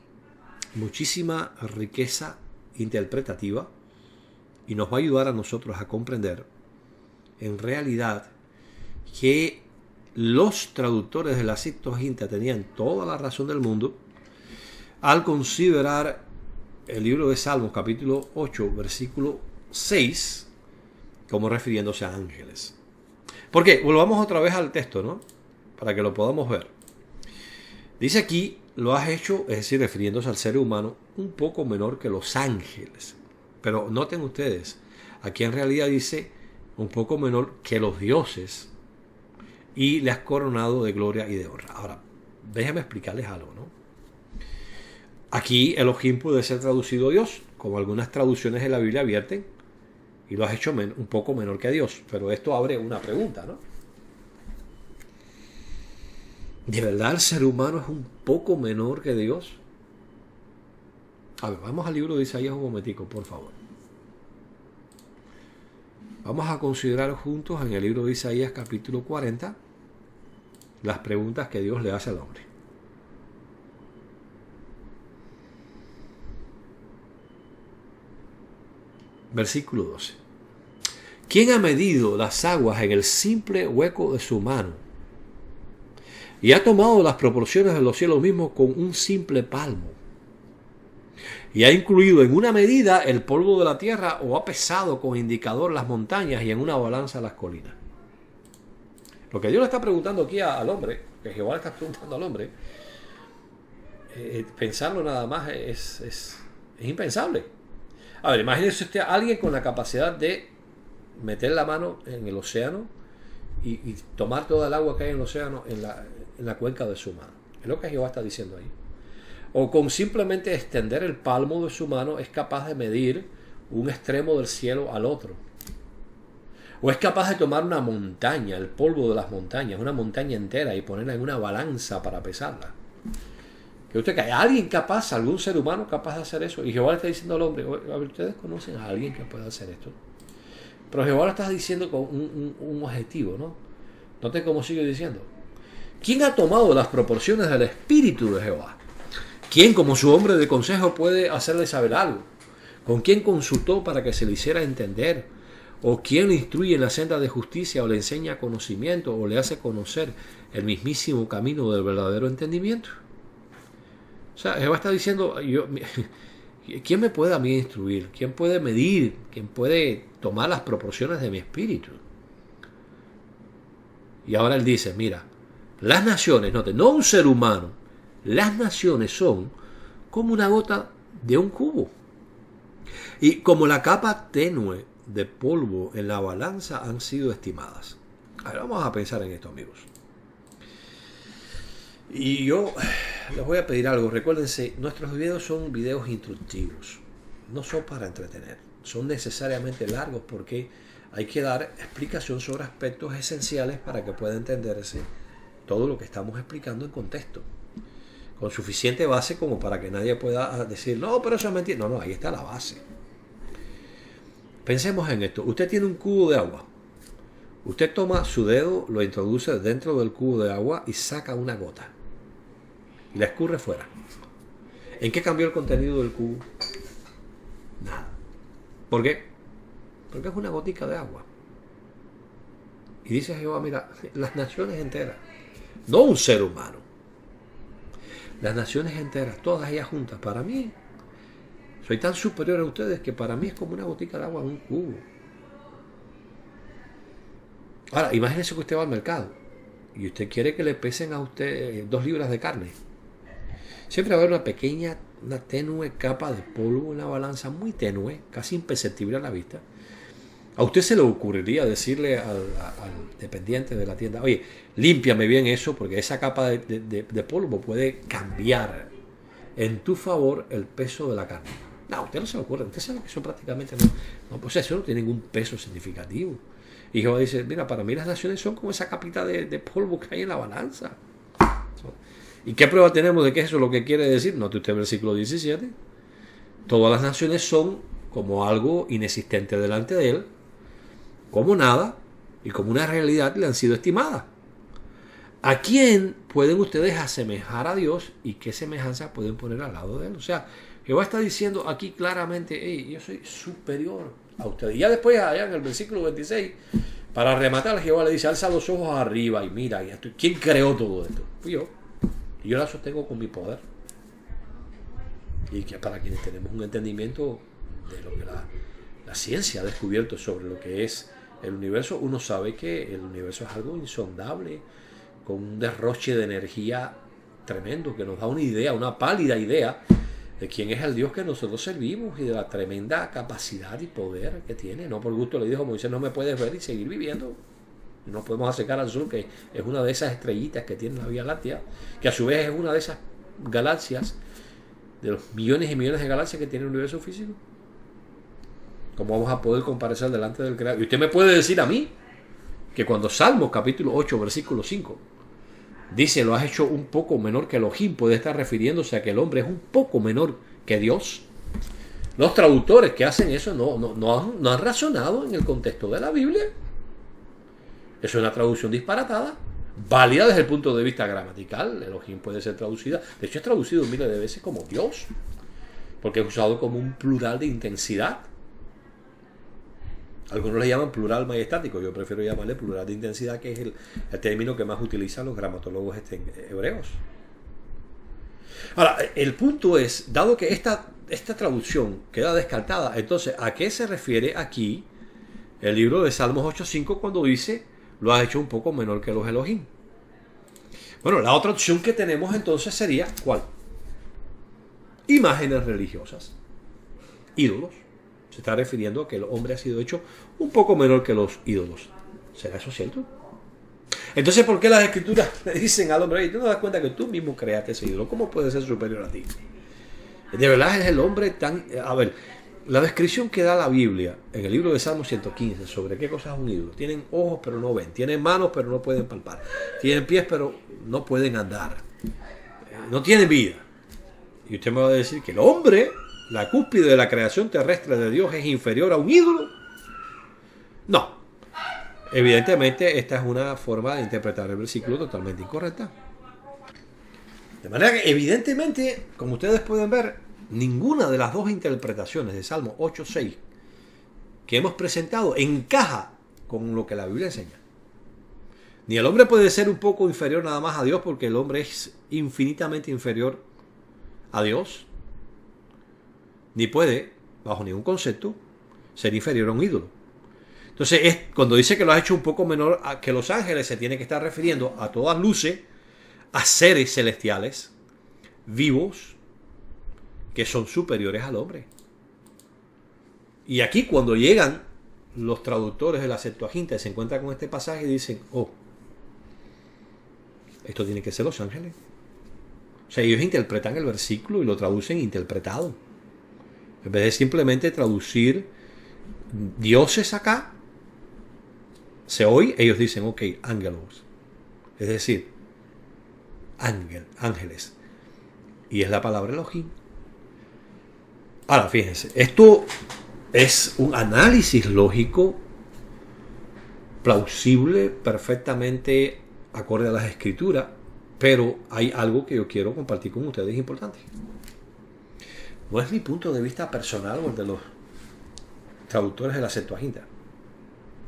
muchísima riqueza interpretativa y nos va a ayudar a nosotros a comprender en realidad que los traductores de la Septuaginta tenían toda la razón del mundo al considerar el libro de Salmos capítulo 8 versículo 6 como refiriéndose a ángeles. ¿Por qué? Volvamos otra vez al texto, ¿no? Para que lo podamos ver. Dice aquí, lo has hecho, es decir, refiriéndose al ser humano, un poco menor que los ángeles. Pero noten ustedes, aquí en realidad dice un poco menor que los dioses, y le has coronado de gloria y de honra. Ahora, déjenme explicarles algo, ¿no? Aquí Elohim puede ser traducido Dios, como algunas traducciones de la Biblia advierten, y lo has hecho un poco menor que Dios. Pero esto abre una pregunta, ¿no? ¿De verdad el ser humano es un poco menor que Dios? A ver, vamos al libro de Isaías un momentico, por favor. Vamos a considerar juntos en el libro de Isaías capítulo 40 las preguntas que Dios le hace al hombre. Versículo 12. ¿Quién ha medido las aguas en el simple hueco de su mano? Y ha tomado las proporciones de los cielos mismos con un simple palmo. Y ha incluido en una medida el polvo de la tierra, o ha pesado con indicador las montañas y en una balanza las colinas. Lo que Dios le está preguntando aquí al hombre, que Jehová le está preguntando al hombre, pensarlo nada más es impensable. A ver, imagínese usted a alguien con la capacidad de meter la mano en el océano y tomar toda el agua que hay en el océano en la cuenca de su mano. Es lo que Jehová está diciendo ahí. O con simplemente extender el palmo de su mano es capaz de medir un extremo del cielo al otro. O es capaz de tomar una montaña, el polvo de las montañas, una montaña entera, y ponerla en una balanza para pesarla. ¿Que usted que hay alguien capaz, algún ser humano capaz de hacer eso? Y Jehová le está diciendo al hombre, a ver, ¿ustedes conocen a alguien que pueda hacer esto? Pero Jehová lo está diciendo con un objetivo, ¿no? Noten cómo sigue diciendo. ¿Quién ha tomado las proporciones del espíritu de Jehová? ¿Quién, como su hombre de consejo, puede hacerle saber algo? ¿Con quién consultó para que se le hiciera entender? ¿O quién le instruye en la senda de justicia, o le enseña conocimiento, o le hace conocer el mismísimo camino del verdadero entendimiento? O sea, Jehová está diciendo, ¿quién me puede a mí instruir? ¿Quién puede medir? ¿Quién puede tomar las proporciones de mi espíritu? Y ahora él dice, mira, las naciones, no un ser humano, las naciones son como una gota de un cubo. Y como la capa tenue de polvo en la balanza han sido estimadas. Ahora vamos a pensar en esto, amigos. Y yo les voy a pedir algo. Recuérdense, nuestros videos son videos instructivos. No son para entretener. Son necesariamente largos porque hay que dar explicación sobre aspectos esenciales para que pueda entenderse todo lo que estamos explicando en contexto. Con suficiente base como para que nadie pueda decir, no, pero eso es mentira. No, ahí está la base. Pensemos en esto. Usted tiene un cubo de agua. Usted toma su dedo, lo introduce dentro del cubo de agua y saca una gota. Y la escurre fuera. ¿En qué cambió el contenido del cubo? Nada. ¿Por qué? Porque es una gotica de agua. Y dice Jehová, mira, las naciones enteras, no un ser humano, las naciones enteras, todas ellas juntas, para mí, soy tan superior a ustedes que para mí es como una gotica de agua en un cubo. Ahora, imagínense que usted va al mercado y usted quiere que le pesen a usted 2 libras de carne. Siempre va a haber una pequeña, una tenue capa de polvo en la balanza, muy tenue, casi imperceptible a la vista. A usted se le ocurriría decirle al dependiente de la tienda, oye, límpiame bien eso, porque esa capa de polvo puede cambiar en tu favor el peso de la carne. No, a usted no se le ocurre, usted sabe que eso prácticamente no, pues eso no tiene ningún peso significativo. Y Jehová dice, mira, para mí las naciones son como esa capita de polvo que hay en la balanza. ¿Y qué prueba tenemos de que eso es lo que quiere decir? Note usted el versículo 17. Todas las naciones son como algo inexistente delante de él, como nada, y como una realidad le han sido estimadas. ¿A quién pueden ustedes asemejar a Dios y qué semejanza pueden poner al lado de él? O sea, Jehová está diciendo aquí claramente, hey, yo soy superior a ustedes. Y ya después, allá en el versículo 26, para rematar, Jehová le dice, alza los ojos arriba y mira, ¿quién creó todo esto? Fui yo. Y yo la sostengo con mi poder. Y que para quienes tenemos un entendimiento de lo que la ciencia ha descubierto sobre lo que es el universo, uno sabe que el universo es algo insondable, con un derroche de energía tremendo, que nos da una idea, una pálida idea de quién es el Dios que nosotros servimos y de la tremenda capacidad y poder que tiene. No por gusto le dijo a Moisés, no me puedes ver y seguir viviendo. No podemos acercar al sol, que es una de esas estrellitas que tiene la Vía Láctea, que a su vez es una de esas galaxias, de los millones y millones de galaxias que tiene el universo físico. ¿Cómo vamos a poder comparecer delante del Creador? Y usted me puede decir a mí que cuando Salmos capítulo 8, versículo 5, dice, lo has hecho un poco menor que Elohim, puede estar refiriéndose a que el hombre es un poco menor que Dios. Los traductores que hacen eso no han razonado en el contexto de la Biblia. Es una traducción disparatada, válida desde el punto de vista gramatical. Elohim puede ser traducida, de hecho es traducido miles de veces como Dios, porque es usado como un plural de intensidad. Algunos le llaman plural majestático, yo prefiero llamarle plural de intensidad, que es el término que más utilizan los gramatólogos hebreos. Ahora, el punto es, dado que esta traducción queda descartada, entonces, ¿a qué se refiere aquí el libro de Salmos 8.5 cuando dice, lo has hecho un poco menor que los Elohim? Bueno, la otra opción que tenemos entonces sería, ¿cuál? Imágenes religiosas, ídolos. Se está refiriendo a que el hombre ha sido hecho un poco menor que los ídolos. ¿Será eso cierto? Entonces, ¿por qué las escrituras le dicen al hombre, tú no das cuenta que tú mismo creaste ese ídolo? ¿Cómo puede ser superior a ti? De verdad es el hombre tan... A ver, la descripción que da la Biblia en el libro de Salmos 115 sobre qué cosa es un ídolo. Tienen ojos pero no ven, tienen manos pero no pueden palpar, tienen pies pero no pueden andar, no tienen vida. Y usted me va a decir que el hombre, la cúspide de la creación terrestre de Dios, es inferior a un ídolo. No. Evidentemente, esta es una forma de interpretar el versículo totalmente incorrecta. De manera que, evidentemente, como ustedes pueden ver, ninguna de las dos interpretaciones de Salmo 8.6 que hemos presentado encaja con lo que la Biblia enseña. Ni el hombre puede ser un poco inferior nada más a Dios, porque el hombre es infinitamente inferior a Dios, ni puede, bajo ningún concepto, ser inferior a un ídolo. Entonces, cuando dice que lo has hecho un poco menor que los ángeles, se tiene que estar refiriendo a todas luces, a seres celestiales, vivos, que son superiores al hombre. Y aquí, cuando llegan los traductores de la Septuaginta y se encuentran con este pasaje, dicen, oh, esto tiene que ser los ángeles. O sea, ellos interpretan el versículo y lo traducen interpretado. En vez de simplemente traducir dioses acá, ellos dicen, ok, ángelos. Es decir, ángeles. Y es la palabra Elohim. Ahora, fíjense, esto es un análisis lógico, plausible, perfectamente acorde a las escrituras, pero hay algo que yo quiero compartir con ustedes importante. No es mi punto de vista personal o el de los traductores de la Septuaginta.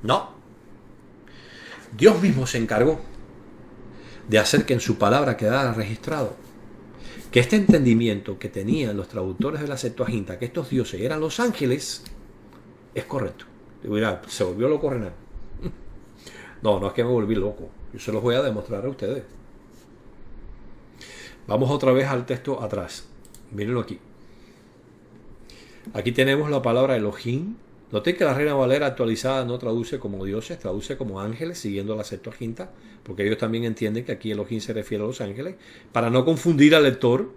No. Dios mismo se encargó de hacer que en su palabra quedara registrado que este entendimiento que tenían los traductores de la Septuaginta, que estos dioses eran los ángeles, es correcto. Digo, mira, se volvió loco Renan. No es que me volví loco. Yo se los voy a demostrar a ustedes. Vamos otra vez al texto atrás. Mírenlo aquí. Aquí tenemos la palabra Elohim. Noté que la Reina Valera actualizada no traduce como dioses, traduce como ángeles, siguiendo la Septuaginta, porque ellos también entienden que aquí Elohim se refiere a los ángeles, para no confundir al lector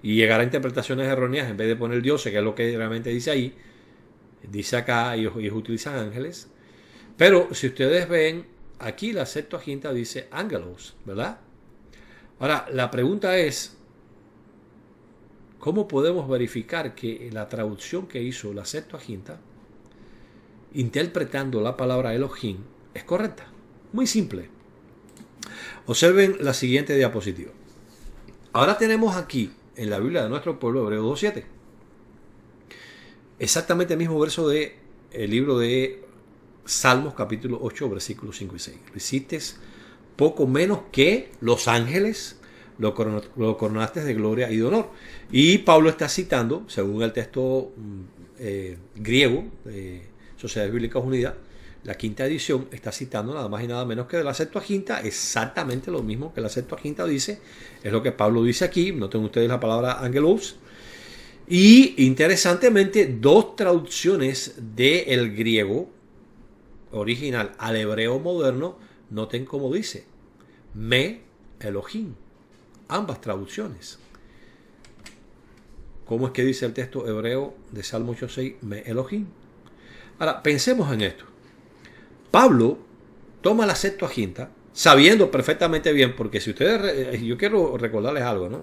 y llegar a interpretaciones erróneas. En vez de poner dioses, que es lo que realmente dice ahí, dice acá, ellos utilizan ángeles. Pero si ustedes ven, aquí la Septuaginta dice ángelos, ¿verdad? Ahora, la pregunta es, ¿cómo podemos verificar que la traducción que hizo la Septuaginta, interpretando la palabra Elohim, es correcta? Muy simple. Observen la siguiente diapositiva. Ahora tenemos aquí, en la Biblia de nuestro pueblo, Hebreo 2.7, exactamente el mismo verso del libro de Salmos capítulo 8, versículos 5 y 6. Lo hiciste poco menos que los ángeles, lo coronaste de gloria y de honor. Y Pablo está citando, según el texto griego de Sociedades Bíblicas Unidas, la quinta edición, está citando nada más y nada menos que de la Septuaginta, exactamente lo mismo que la Septuaginta dice, es lo que Pablo dice aquí. Noten ustedes la palabra angelos, Y interesantemente, dos traducciones del griego original al hebreo moderno, noten cómo dice, me Elohim. Ambas traducciones. ¿Cómo es que dice el texto hebreo de Salmo 8:6? Me Elohim. Ahora, pensemos en esto. Pablo toma la Septuaginta, sabiendo perfectamente bien, porque si ustedes, yo quiero recordarles algo, ¿no?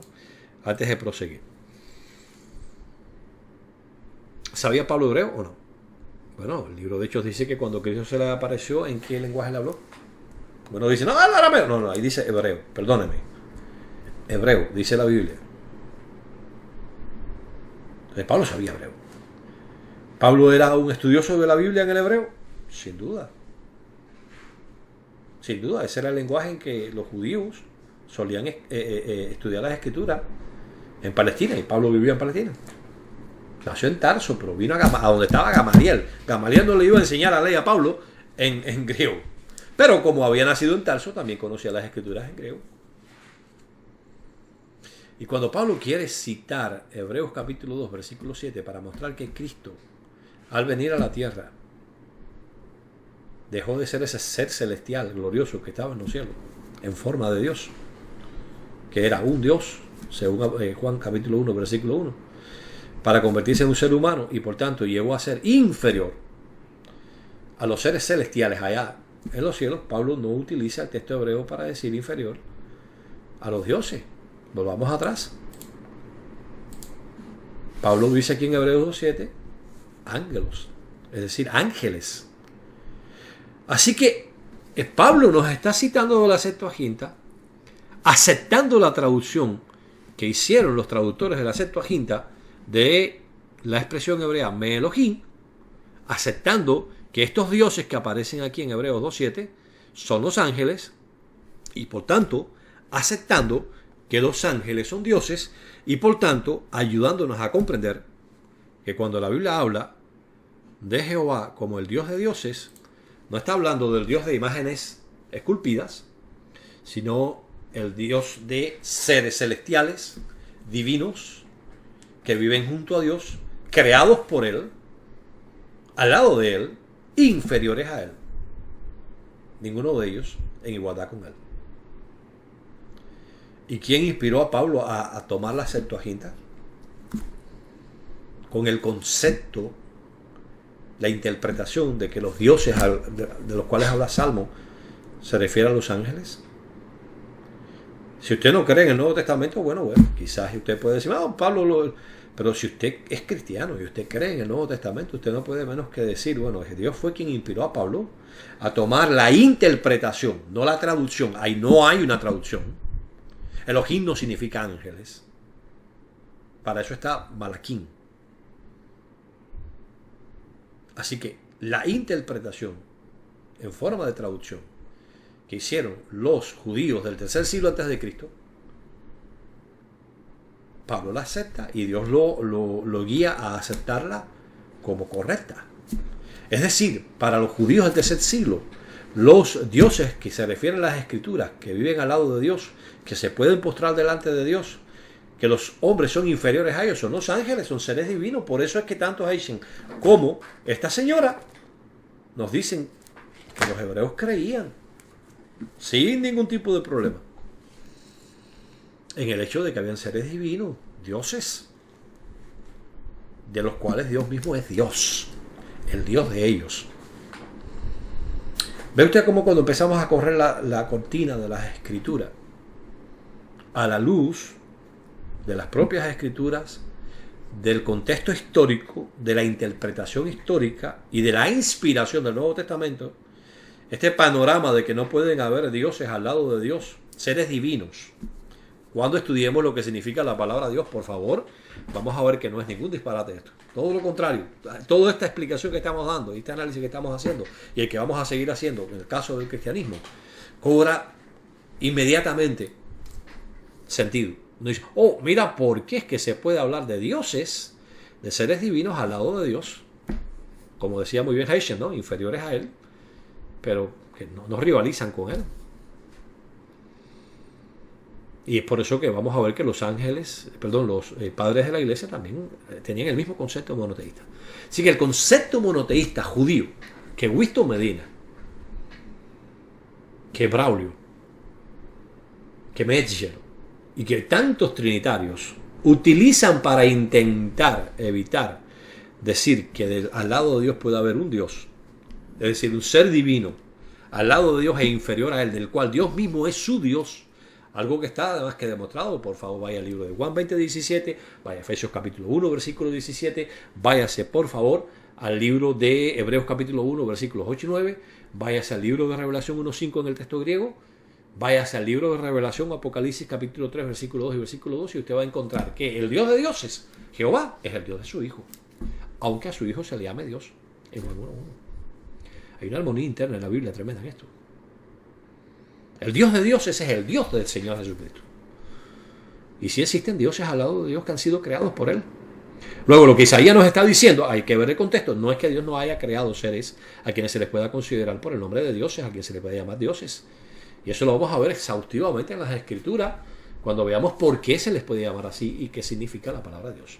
Antes de proseguir. ¿Sabía Pablo hebreo o no? Bueno, el libro de Hechos dice que cuando Cristo se le apareció, ¿en qué lenguaje le habló? Bueno, dice, no, arameo. No, ahí dice hebreo, perdóneme. Hebreo, dice la Biblia. Entonces Pablo sabía hebreo. ¿Pablo era un estudioso de la Biblia en el hebreo? Sin duda. Sin duda, ese era el lenguaje en que los judíos solían estudiar las escrituras en Palestina, y Pablo vivía en Palestina. Nació en Tarso, pero vino a donde estaba Gamaliel. Gamaliel no le iba a enseñar la ley a Pablo en griego. Pero como había nacido en Tarso, también conocía las escrituras en griego. Y cuando Pablo quiere citar Hebreos capítulo 2, versículo 7, para mostrar que Cristo, al venir a la tierra, dejó de ser ese ser celestial, glorioso, que estaba en los cielos, en forma de Dios, que era un Dios, según Juan capítulo 1, versículo 1, para convertirse en un ser humano, y por tanto llegó a ser inferior a los seres celestiales allá en los cielos. Pablo no utiliza el texto hebreo para decir inferior a los dioses. Volvamos atrás. Pablo dice aquí en Hebreos 2:7, ángelos, es decir, ángeles. Así que Pablo nos está citando de la Septuaginta, aceptando la traducción que hicieron los traductores de la Septuaginta de la expresión hebrea me Elohim, aceptando que estos dioses que aparecen aquí en Hebreos 2:7 son los ángeles, y por tanto aceptando que los ángeles son dioses, y por tanto ayudándonos a comprender que cuando la Biblia habla de Jehová como el Dios de dioses, no está hablando del Dios de imágenes esculpidas, sino el Dios de seres celestiales, divinos, que viven junto a Dios, creados por Él, al lado de Él, inferiores a Él. Ninguno de ellos en igualdad con Él. ¿Y quién inspiró a Pablo a tomar la Septuaginta? Con el concepto, la interpretación de que los dioses de los cuales habla Salmo se refiere a los ángeles. Si usted no cree en el Nuevo Testamento, bueno, quizás usted puede decir, Pablo, pero si usted es cristiano y usted cree en el Nuevo Testamento, usted no puede menos que decir, bueno, Dios fue quien inspiró a Pablo a tomar la interpretación, no la traducción. Ahí no hay una traducción. Elohim no significa ángeles. Para eso está Malaquín. Así que la interpretación en forma de traducción que hicieron los judíos del tercer siglo antes de Cristo, Pablo la acepta y Dios lo guía a aceptarla como correcta. Es decir, para los judíos del tercer siglo, los dioses que se refieren a las escrituras, que viven al lado de Dios, que se pueden postrar delante de Dios, que los hombres son inferiores a ellos, son los ángeles, son seres divinos. Por eso es que tantos dicen, como esta señora, nos dicen que los hebreos creían, sin ningún tipo de problema, en el hecho de que habían seres divinos, dioses, de los cuales Dios mismo es Dios, el Dios de ellos. ¿Ve usted cómo cuando empezamos a correr la cortina de las escrituras a la luz de las propias escrituras, del contexto histórico, de la interpretación histórica y de la inspiración del Nuevo Testamento, este panorama de que no pueden haber dioses al lado de Dios, seres divinos? Cuando estudiemos lo que significa la palabra Dios, por favor, vamos a ver que no es ningún disparate esto. Todo lo contrario. Toda esta explicación que estamos dando, este análisis que estamos haciendo y el que vamos a seguir haciendo en el caso del cristianismo, cobra inmediatamente sentido. Uno dice, mira, ¿por qué es que se puede hablar de dioses, de seres divinos al lado de Dios? Como decía muy bien Heschen, ¿no? Inferiores a Él, pero que no rivalizan con Él. Y es por eso que vamos a ver que los padres de la iglesia también tenían el mismo concepto monoteísta. Así que el concepto monoteísta judío que Winston Medina, que Braulio, que Metzger y que tantos trinitarios utilizan para intentar evitar decir que al lado de Dios puede haber un Dios, es decir, un ser divino al lado de Dios e inferior a él, del cual Dios mismo es su Dios. Algo que está además que demostrado. Por favor, vaya al libro de Juan 20:17, vaya a Efesios capítulo 1, versículo 17, váyase por favor al libro de Hebreos capítulo 1, versículos 8 y 9, váyase al libro de Revelación 1:5 en el texto griego, váyase al libro de Revelación, Apocalipsis capítulo 3, versículo 2 y versículo 2, y usted va a encontrar que el Dios de dioses, Jehová, es el Dios de su Hijo, aunque a su Hijo se le llame Dios en Juan 1:1. Hay una armonía interna en la Biblia tremenda en esto. El Dios de dioses es el Dios del Señor Jesucristo. Y si existen dioses al lado de Dios que han sido creados por Él. Luego, lo que Isaías nos está diciendo, hay que ver el contexto. No es que Dios no haya creado seres a quienes se les pueda considerar por el nombre de dioses, a quienes se les puede llamar dioses. Y eso lo vamos a ver exhaustivamente en las Escrituras, cuando veamos por qué se les puede llamar así y qué significa la palabra Dios.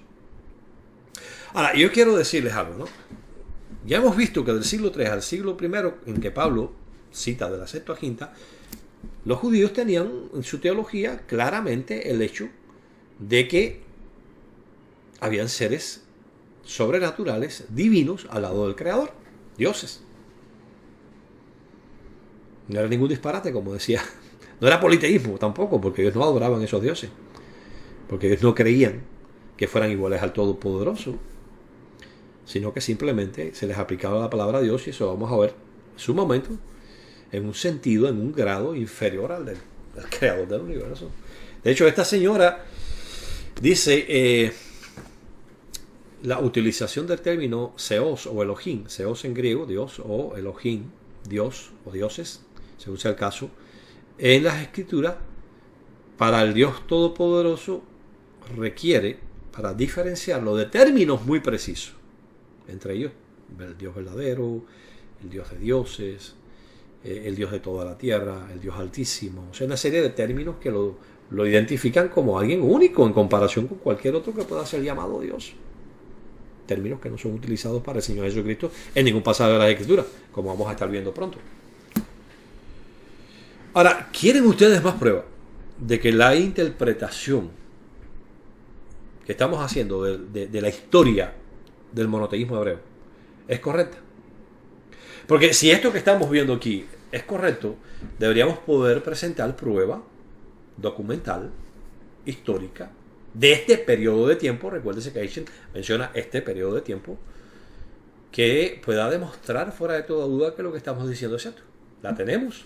Ahora, yo quiero decirles algo, ¿no? Ya hemos visto que del siglo III al siglo I, en que Pablo cita de la Septuaginta, los judíos tenían en su teología claramente el hecho de que habían seres sobrenaturales, divinos, al lado del Creador, dioses. No era ningún disparate, como decía. No era politeísmo tampoco, porque ellos no adoraban esos dioses. Porque ellos no creían que fueran iguales al Todopoderoso, sino que simplemente se les aplicaba la palabra Dios, y eso vamos a ver en su momento, en un sentido, en un grado inferior al del creador del universo. De hecho, esta señora dice, la utilización del término Seos o Elohim, Seos en griego, Dios, o Elohim, Dios o dioses, según sea el caso, en las Escrituras, para el Dios Todopoderoso requiere, para diferenciarlo, de términos muy precisos. Entre ellos, el Dios verdadero, el Dios de dioses, el Dios de toda la tierra, el Dios altísimo. O sea, una serie de términos que lo identifican como alguien único en comparación con cualquier otro que pueda ser llamado Dios. Términos que no son utilizados para el Señor Jesucristo en ningún pasaje de las Escrituras, como vamos a estar viendo pronto. Ahora, ¿quieren ustedes más pruebas de que la interpretación que estamos haciendo de la historia del monoteísmo hebreo es correcta? Porque si esto que estamos viendo aquí es correcto, deberíamos poder presentar prueba documental, histórica, de este periodo de tiempo. Recuérdese que Eichen menciona este periodo de tiempo, que pueda demostrar fuera de toda duda que lo que estamos diciendo es cierto. ¿La tenemos?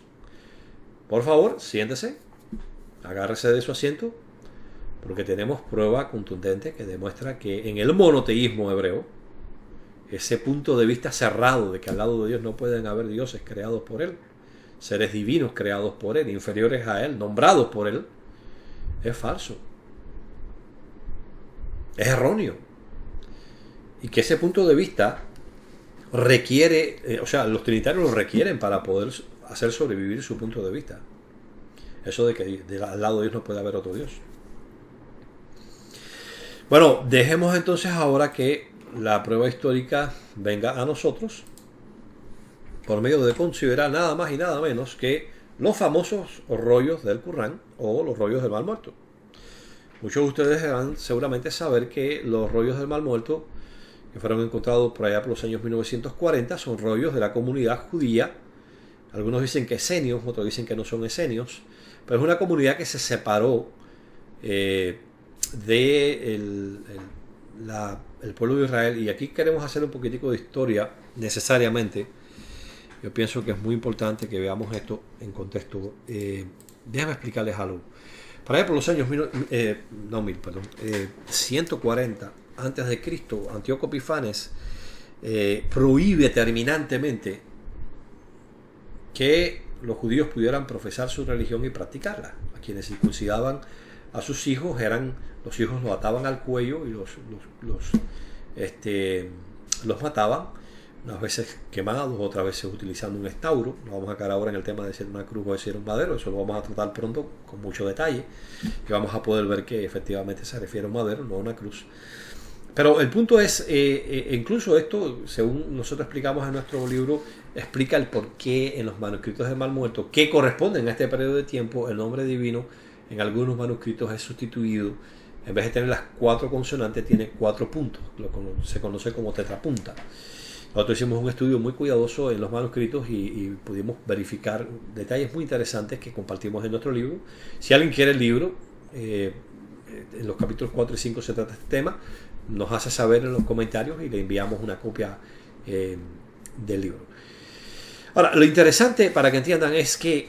Por favor, siéntese, agárrese de su asiento, porque tenemos prueba contundente que demuestra que en el monoteísmo hebreo, ese punto de vista cerrado de que al lado de Dios no pueden haber dioses creados por Él, seres divinos creados por Él, inferiores a Él, nombrados por Él, es falso. Es erróneo. Y que ese punto de vista requiere, los trinitarios lo requieren para poder hacer sobrevivir su punto de vista. Eso de que al lado de Dios no puede haber otro Dios. Bueno, dejemos entonces ahora que la prueba histórica venga a nosotros por medio de considerar nada más y nada menos que los famosos rollos del Qur'án o los rollos del Mar Muerto. Muchos de ustedes deberán seguramente saber que los rollos del Mar Muerto, que fueron encontrados por allá por los años 1940, son rollos de la comunidad judía. Algunos dicen que esenios, otros dicen que no son esenios, pero es una comunidad que se separó del pueblo de Israel. Y aquí queremos hacer un poquitico de historia necesariamente. Yo pienso que es muy importante que veamos esto en contexto. Déjame explicarles algo. Para allá por los años 140 antes de Cristo, Antíoco Epifanes prohíbe terminantemente que los judíos pudieran profesar su religión y practicarla. A quienes circuncidaban a sus hijos, los hijos los ataban al cuello y los mataban unas veces quemados, otras veces utilizando un estauro. No vamos a caer ahora en el tema de si era una cruz o de si era un madero, eso lo vamos a tratar pronto con mucho detalle y vamos a poder ver que efectivamente se refiere a un madero, no a una cruz. Pero el punto es, incluso esto, según nosotros explicamos en nuestro libro, explica el por qué en los manuscritos del Mar Muerto, que corresponden a este periodo de tiempo, el nombre divino en algunos manuscritos es sustituido. En vez de tener las 4 consonantes, tiene 4 puntos. Se conoce como tetrapunta. Nosotros hicimos un estudio muy cuidadoso en los manuscritos y pudimos verificar detalles muy interesantes que compartimos en nuestro libro. Si alguien quiere el libro, en los capítulos 4 y 5 se trata de este tema. Nos hace saber en los comentarios y le enviamos una copia del libro. Ahora, lo interesante para que entiendan es que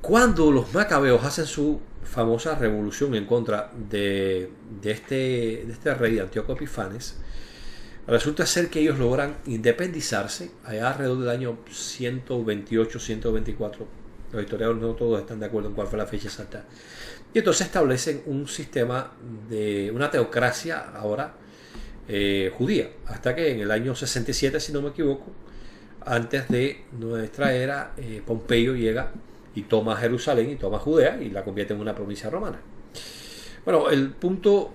cuando los macabeos hacen su famosa revolución en contra de este rey Antíoco Epifanes, resulta ser que ellos logran independizarse allá alrededor del año 128, 124. Los historiadores no todos están de acuerdo en cuál fue la fecha exacta. Y entonces establecen un sistema de una teocracia ahora judía, hasta que en el año 67, si no me equivoco, antes de nuestra era, Pompeyo llega y toma Jerusalén y toma Judea y la convierte en una provincia romana. Bueno, el punto,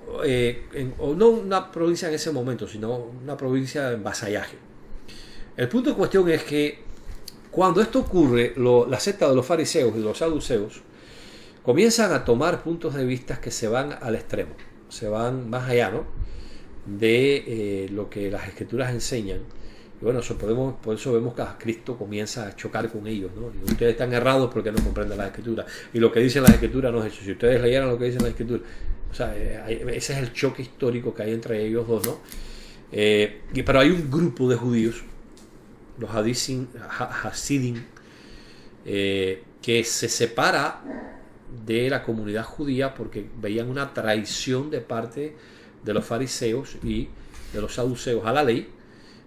no una provincia en ese momento, sino una provincia en vasallaje. El punto en cuestión es que cuando esto ocurre, la secta de los fariseos y los saduceos comienzan a tomar puntos de vista que se van al extremo, se van más allá, ¿no?, de lo que las escrituras enseñan. Y bueno, por eso vemos que Cristo comienza a chocar con ellos, ¿no? Y ustedes están errados porque no comprenden las escrituras. Y lo que dicen las escrituras no es eso. Si ustedes leyeran lo que dicen las escrituras, o sea, ese es el choque histórico que hay entre ellos dos, ¿no? Pero hay un grupo de judíos, los Hasidim, que se separa de la comunidad judía porque veían una traición de parte de los fariseos y de los saduceos a la ley,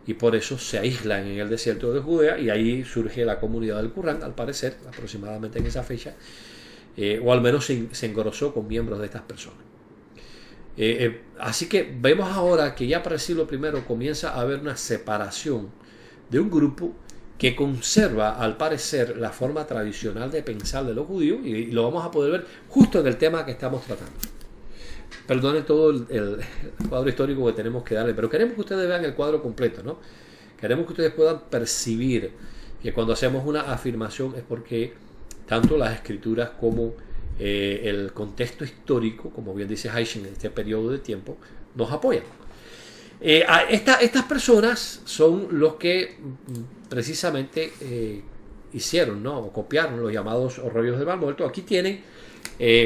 y por eso se aíslan en el desierto de Judea, y ahí surge la comunidad del Qur'án, al parecer, aproximadamente en esa fecha, o al menos se engrosó con miembros de estas personas. Así que vemos ahora que ya para el siglo I comienza a haber una separación de un grupo que conserva, al parecer, la forma tradicional de pensar de los judíos, y lo vamos a poder ver justo en el tema que estamos tratando. Perdonen todo el cuadro histórico que tenemos que darle, pero queremos que ustedes vean el cuadro completo, ¿no? Queremos que ustedes puedan percibir que cuando hacemos una afirmación es porque tanto las escrituras como el contexto histórico, como bien dice Heischen, en este periodo de tiempo, nos apoyan. Estas personas son los que precisamente hicieron, ¿no?, o copiaron los llamados rollos del Mar Muerto. Aquí tienen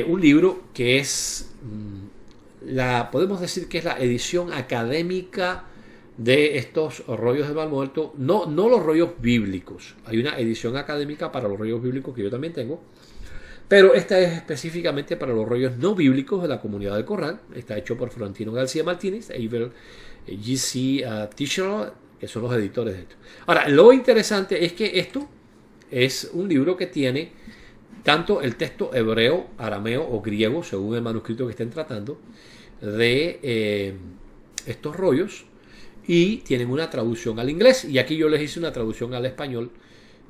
un libro que es podemos decir que es la edición académica de estos rollos del Mar Muerto, no los rollos bíblicos. Hay una edición académica para los rollos bíblicos que yo también tengo, pero esta es específicamente para los rollos no bíblicos de la comunidad del Corán. Está hecho por Florentino García Martínez e Iber G.C. Tischer, que son los editores de esto. Ahora, lo interesante es que esto es un libro que tiene tanto el texto hebreo, arameo o griego, según el manuscrito que estén tratando, de estos rollos, y tienen una traducción al inglés, y aquí yo les hice una traducción al español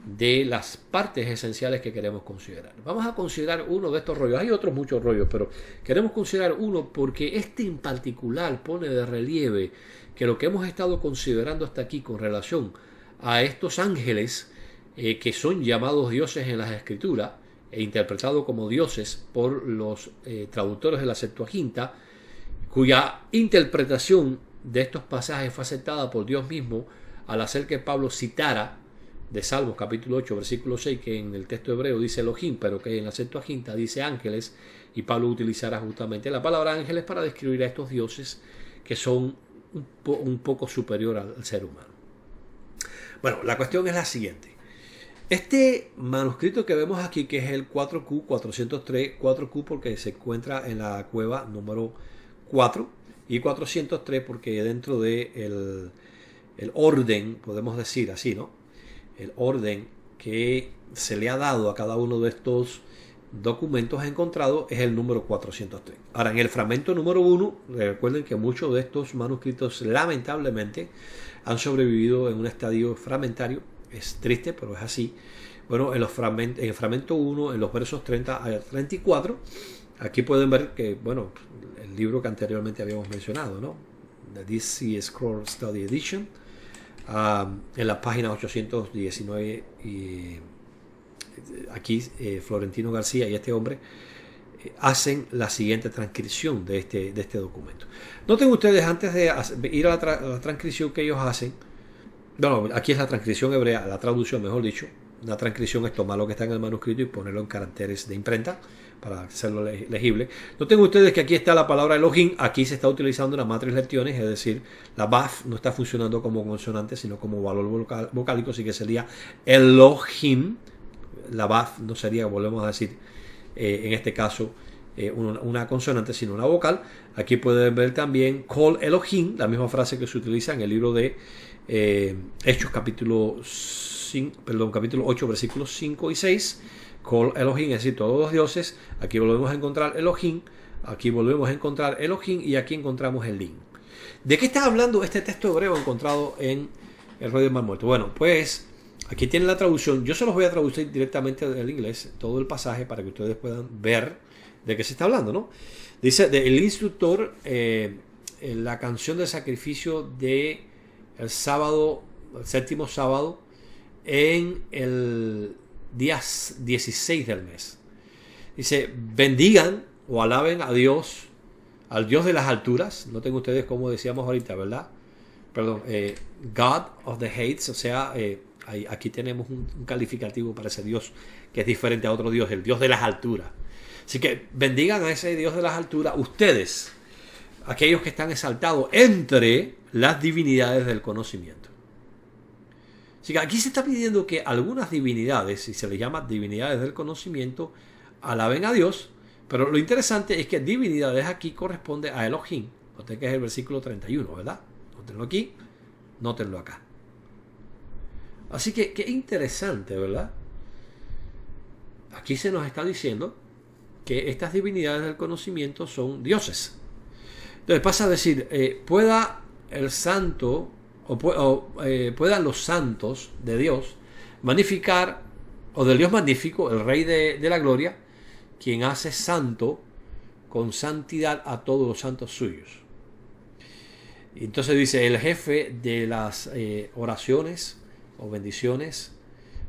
de las partes esenciales que queremos considerar. Vamos a considerar uno de estos rollos. Hay otros muchos rollos, pero queremos considerar uno porque este en particular pone de relieve que lo que hemos estado considerando hasta aquí con relación a estos ángeles que son llamados dioses en las escrituras e interpretados como dioses por los traductores de la Septuaginta, cuya interpretación de estos pasajes fue aceptada por Dios mismo al hacer que Pablo citara de Salmos capítulo 8 versículo 6, que en el texto hebreo dice Elohim, pero que en la Septuaginta dice ángeles, y Pablo utilizará justamente la palabra ángeles para describir a estos dioses que son un poco superior al ser humano. Bueno, la cuestión es la siguiente. Este manuscrito que vemos aquí, que es el 4Q 403, 4Q porque se encuentra en la cueva número 4, y 403 porque dentro de el orden, podemos decir así, ¿no?, el orden que se le ha dado a cada uno de estos documentos encontrados es el número 403. Ahora, en el fragmento número 1, recuerden que muchos de estos manuscritos lamentablemente han sobrevivido en un estadio fragmentario. Es triste, pero es así. Bueno, en el fragmento 1, en los versos 30 a 34, aquí pueden ver que, bueno, el libro que anteriormente habíamos mencionado, ¿no? The D.C. Scroll Study Edition, en la página 819, y aquí Florentino García y este hombre hacen la siguiente transcripción de este documento. Noten ustedes, antes de ir a la transcripción que ellos hacen, bueno, aquí es la transcripción hebrea, la traducción, mejor dicho. Una transcripción es tomar lo que está en el manuscrito y ponerlo en caracteres de imprenta para hacerlo legible. Noten ustedes que aquí está la palabra Elohim. Aquí se está utilizando una matriz lectiones, es decir, la BAF no está funcionando como consonante, sino como valor vocálico, así que sería Elohim. La BAF no sería, volvemos a decir, en este caso, una consonante, sino una vocal. Aquí pueden ver también Kol Elohim, la misma frase que se utiliza en el libro de Hechos capítulo 8, versículos 5 y 6. Kol Elohim, es decir, todos los dioses. Aquí volvemos a encontrar Elohim, aquí volvemos a encontrar Elohim y aquí encontramos el lin. ¿De qué está hablando este texto hebreo encontrado en el Rey del Mar Muerto? Bueno, pues aquí tienen la traducción. Yo se los voy a traducir directamente del inglés, todo el pasaje, para que ustedes puedan ver de qué se está hablando, ¿no? Dice, el instructor, la canción del sacrificio de el sábado, el séptimo sábado, en el día 16 del mes. Dice, bendigan o alaben a Dios, al Dios de las alturas. Noten ustedes como decíamos ahorita, ¿verdad? Perdón, God of the Heights, o sea, aquí tenemos un calificativo para ese Dios que es diferente a otro Dios, el Dios de las alturas. Así que bendigan a ese Dios de las alturas, ustedes, aquellos que están exaltados entre las divinidades del conocimiento. Así que aquí se está pidiendo que algunas divinidades, si se les llama divinidades del conocimiento, alaben a Dios, pero lo interesante es que divinidades aquí corresponde a Elohim. Noten que es el versículo 31, ¿verdad? Nótenlo aquí, nótenlo acá. Así que qué interesante, ¿verdad? Aquí se nos está diciendo que estas divinidades del conocimiento son dioses. Entonces pasa a decir, pueda el santo puedan los santos de Dios magnificar, o del Dios magnífico, el Rey de la gloria, quien hace santo con santidad a todos los santos suyos. Y entonces dice, el jefe de las oraciones o bendiciones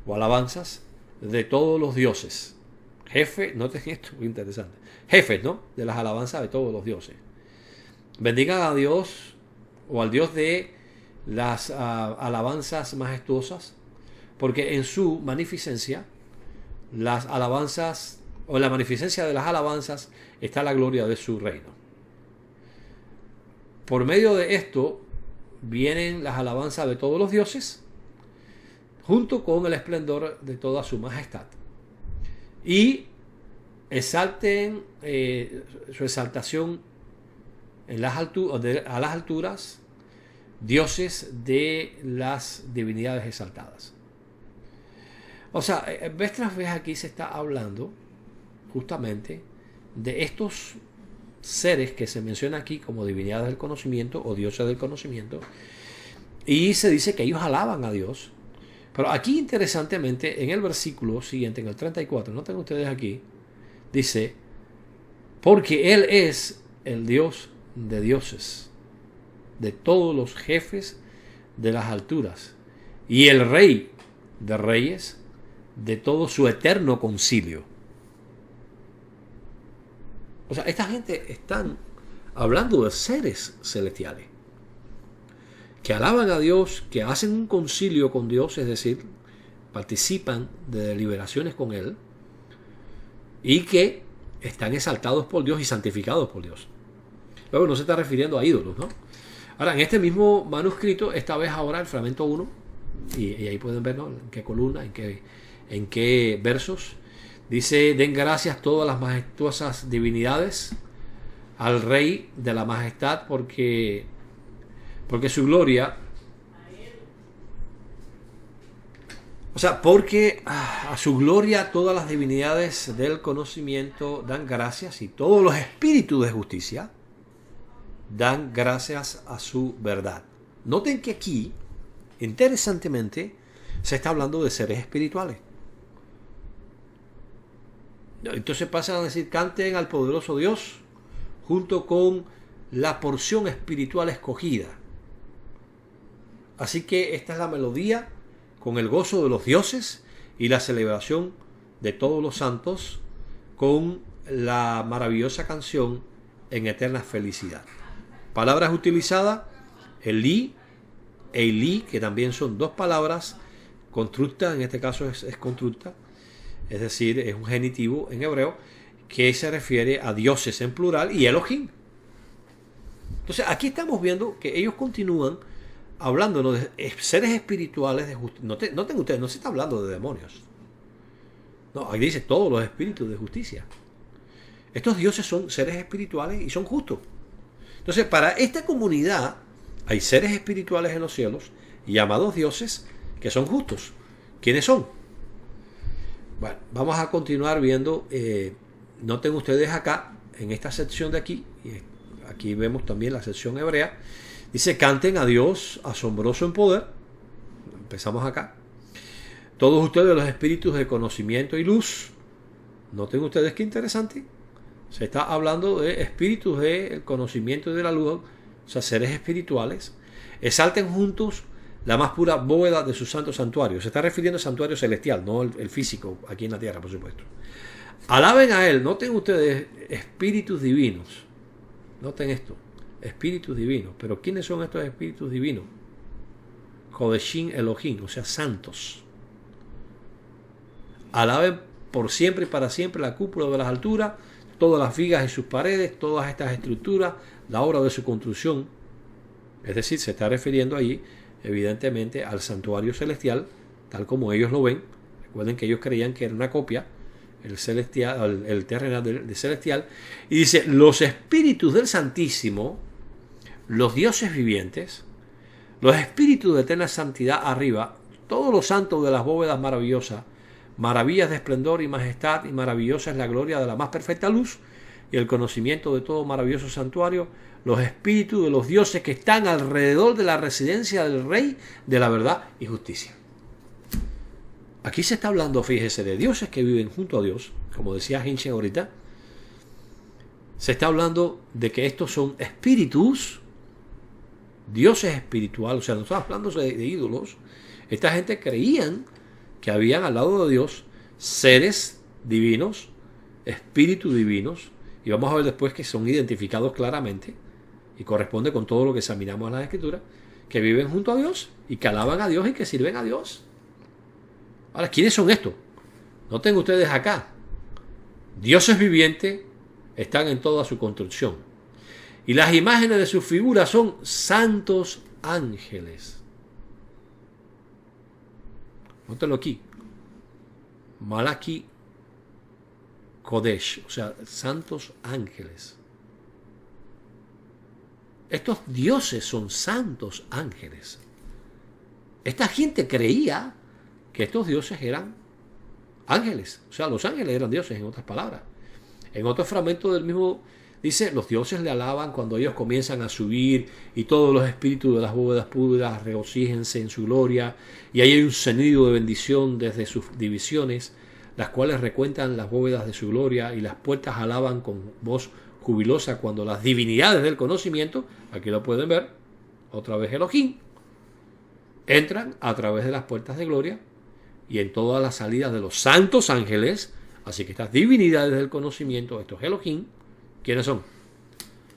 o alabanzas de todos los dioses. Jefe, noten esto, muy interesante. Jefes, ¿no? De las alabanzas de todos los dioses. Bendigan a Dios o al Dios de las alabanzas majestuosas, porque en su magnificencia, las alabanzas, o en la magnificencia de las alabanzas, está la gloria de su reino. Por medio de esto vienen las alabanzas de todos los dioses, junto con el esplendor de toda su majestad. Y exalten su exaltación en a las alturas, dioses de las divinidades exaltadas. O sea, vez tras vez aquí se está hablando justamente de estos seres que se menciona aquí como divinidades del conocimiento o dioses del conocimiento, y se dice que ellos alaban a Dios. Pero aquí, interesantemente, en el versículo siguiente, en el 34, noten ustedes aquí, dice, porque Él es el Dios de dioses, de todos los jefes de las alturas, y el Rey de reyes, de todo su eterno concilio. O sea, esta gente están hablando de seres celestiales que alaban a Dios, que hacen un concilio con Dios, es decir, participan de deliberaciones con Él, y que están exaltados por Dios y santificados por Dios. Luego no se está refiriendo a ídolos, ¿no? Ahora, en este mismo manuscrito, esta vez ahora el fragmento 1, y ahí pueden ver, ¿no?, en qué columna, en qué versos, dice, den gracias todas las majestuosas divinidades al Rey de la majestad, porque su gloria O sea, porque a su gloria todas las divinidades del conocimiento dan gracias y todos los espíritus de justicia dan gracias a su verdad. Noten que aquí, interesantemente, se está hablando de seres espirituales. Entonces pasan a decir, canten al poderoso Dios junto con la porción espiritual escogida. Así que esta es la melodía con el gozo de los dioses y la celebración de todos los santos con la maravillosa canción en eterna felicidad. Palabras utilizadas, Eli, Eli, que también son dos palabras, constructa, en este caso es constructa, es decir, es un genitivo en hebreo, que se refiere a dioses en plural, y Elohim. Entonces aquí estamos viendo que ellos continúan hablándonos de seres espirituales de justicia. Noten ustedes, no se está hablando de demonios. No, aquí dice todos los espíritus de justicia. Estos dioses son seres espirituales y son justos. Entonces, para esta comunidad hay seres espirituales en los cielos llamados dioses que son justos. ¿Quiénes son? Bueno, vamos a continuar viendo. Noten ustedes acá, en esta sección de aquí, y aquí vemos también la sección hebrea, dice, canten a Dios asombroso en poder. Empezamos acá. Todos ustedes los espíritus de conocimiento y luz. Noten ustedes qué interesante. Se está hablando de espíritus del conocimiento y de la luz, o sea, seres espirituales. Exalten juntos la más pura bóveda de su santo santuario. Se está refiriendo al santuario celestial, no el físico aquí en la tierra, por supuesto. Alaben a Él. Noten ustedes espíritus divinos. Noten esto. Espíritus divinos. Pero ¿quiénes son estos espíritus divinos? Kodeshim Elohim, o sea, santos. Alaben por siempre y para siempre la cúpula de las alturas, todas las vigas y sus paredes, todas estas estructuras, la obra de su construcción. Es decir, se está refiriendo allí, evidentemente, al santuario celestial, tal como ellos lo ven. Recuerden que ellos creían que era una copia, el celestial, el terrenal del celestial. Y dice, los espíritus del Santísimo, los dioses vivientes, los espíritus de eterna santidad arriba, todos los santos de las bóvedas maravillosas, maravillas de esplendor y majestad, y maravillosa es la gloria de la más perfecta luz y el conocimiento de todo maravilloso santuario, los espíritus de los dioses que están alrededor de la residencia del Rey de la verdad y justicia. Aquí se está hablando, fíjese, de dioses que viven junto a Dios, como decía Hinchen ahorita. Se está hablando de que estos son espíritus, dioses espirituales, o sea, no estamos hablando de ídolos. Esta gente creían que habían al lado de Dios seres divinos, espíritus divinos, y vamos a ver después que son identificados claramente, y corresponde con todo lo que examinamos en las Escrituras, que viven junto a Dios, y que alaban a Dios y que sirven a Dios. Ahora, ¿quiénes son estos? Noten ustedes acá, dioses vivientes están en toda su construcción, y las imágenes de sus figuras son santos ángeles. Nótelo aquí. Malaki Kodesh, o sea, santos ángeles. Estos dioses son santos ángeles. Esta gente creía que estos dioses eran ángeles. O sea, los ángeles eran dioses, en otras palabras. En otro fragmento del mismo dice, los dioses le alaban cuando ellos comienzan a subir y todos los espíritus de las bóvedas puras regocíjense en su gloria, y ahí hay un sonido de bendición desde sus divisiones, las cuales recuentan las bóvedas de su gloria, y las puertas alaban con voz jubilosa cuando las divinidades del conocimiento, aquí lo pueden ver, otra vez Elohim, entran a través de las puertas de gloria y en todas las salidas de los santos ángeles. Así que estas divinidades del conocimiento, estos Elohim, ¿quiénes son?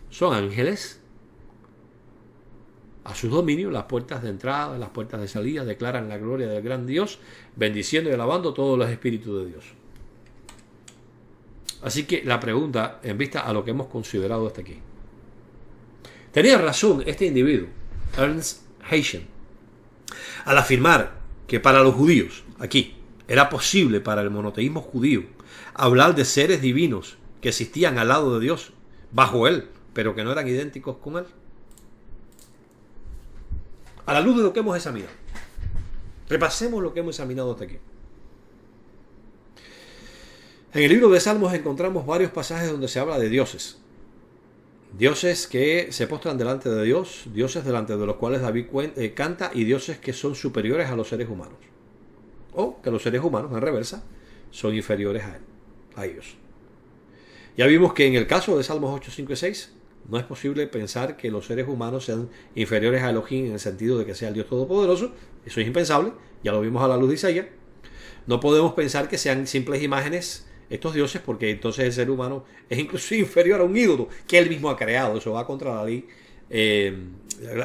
Son ángeles. A sus dominios, las puertas de entrada, las puertas de salida, declaran la gloria del gran Dios, bendiciendo y alabando todos los espíritus de Dios. Así que la pregunta, en vista a lo que hemos considerado hasta aquí, tenía razón este individuo, Ernst Haschen, al afirmar que para los judíos, aquí, era posible para el monoteísmo judío hablar de seres divinos que existían al lado de Dios, bajo Él, pero que no eran idénticos con Él. A la luz de lo que hemos examinado, Repasemos lo que hemos examinado hasta aquí. En el libro de Salmos encontramos varios pasajes donde se habla de dioses. Dioses que se postran delante de Dios, dioses delante de los cuales David canta, y dioses que son superiores a los seres humanos. O que los seres humanos, en reversa, son inferiores a ellos. Ya vimos que en el caso de Salmos 8, 5 y 6, no es posible pensar que los seres humanos sean inferiores a Elohim en el sentido de que sea el Dios Todopoderoso. Eso es impensable, ya lo vimos a la luz de Isaías. No podemos pensar que sean simples imágenes estos dioses, porque entonces el ser humano es incluso inferior a un ídolo que él mismo ha creado. Eso va contra la ley,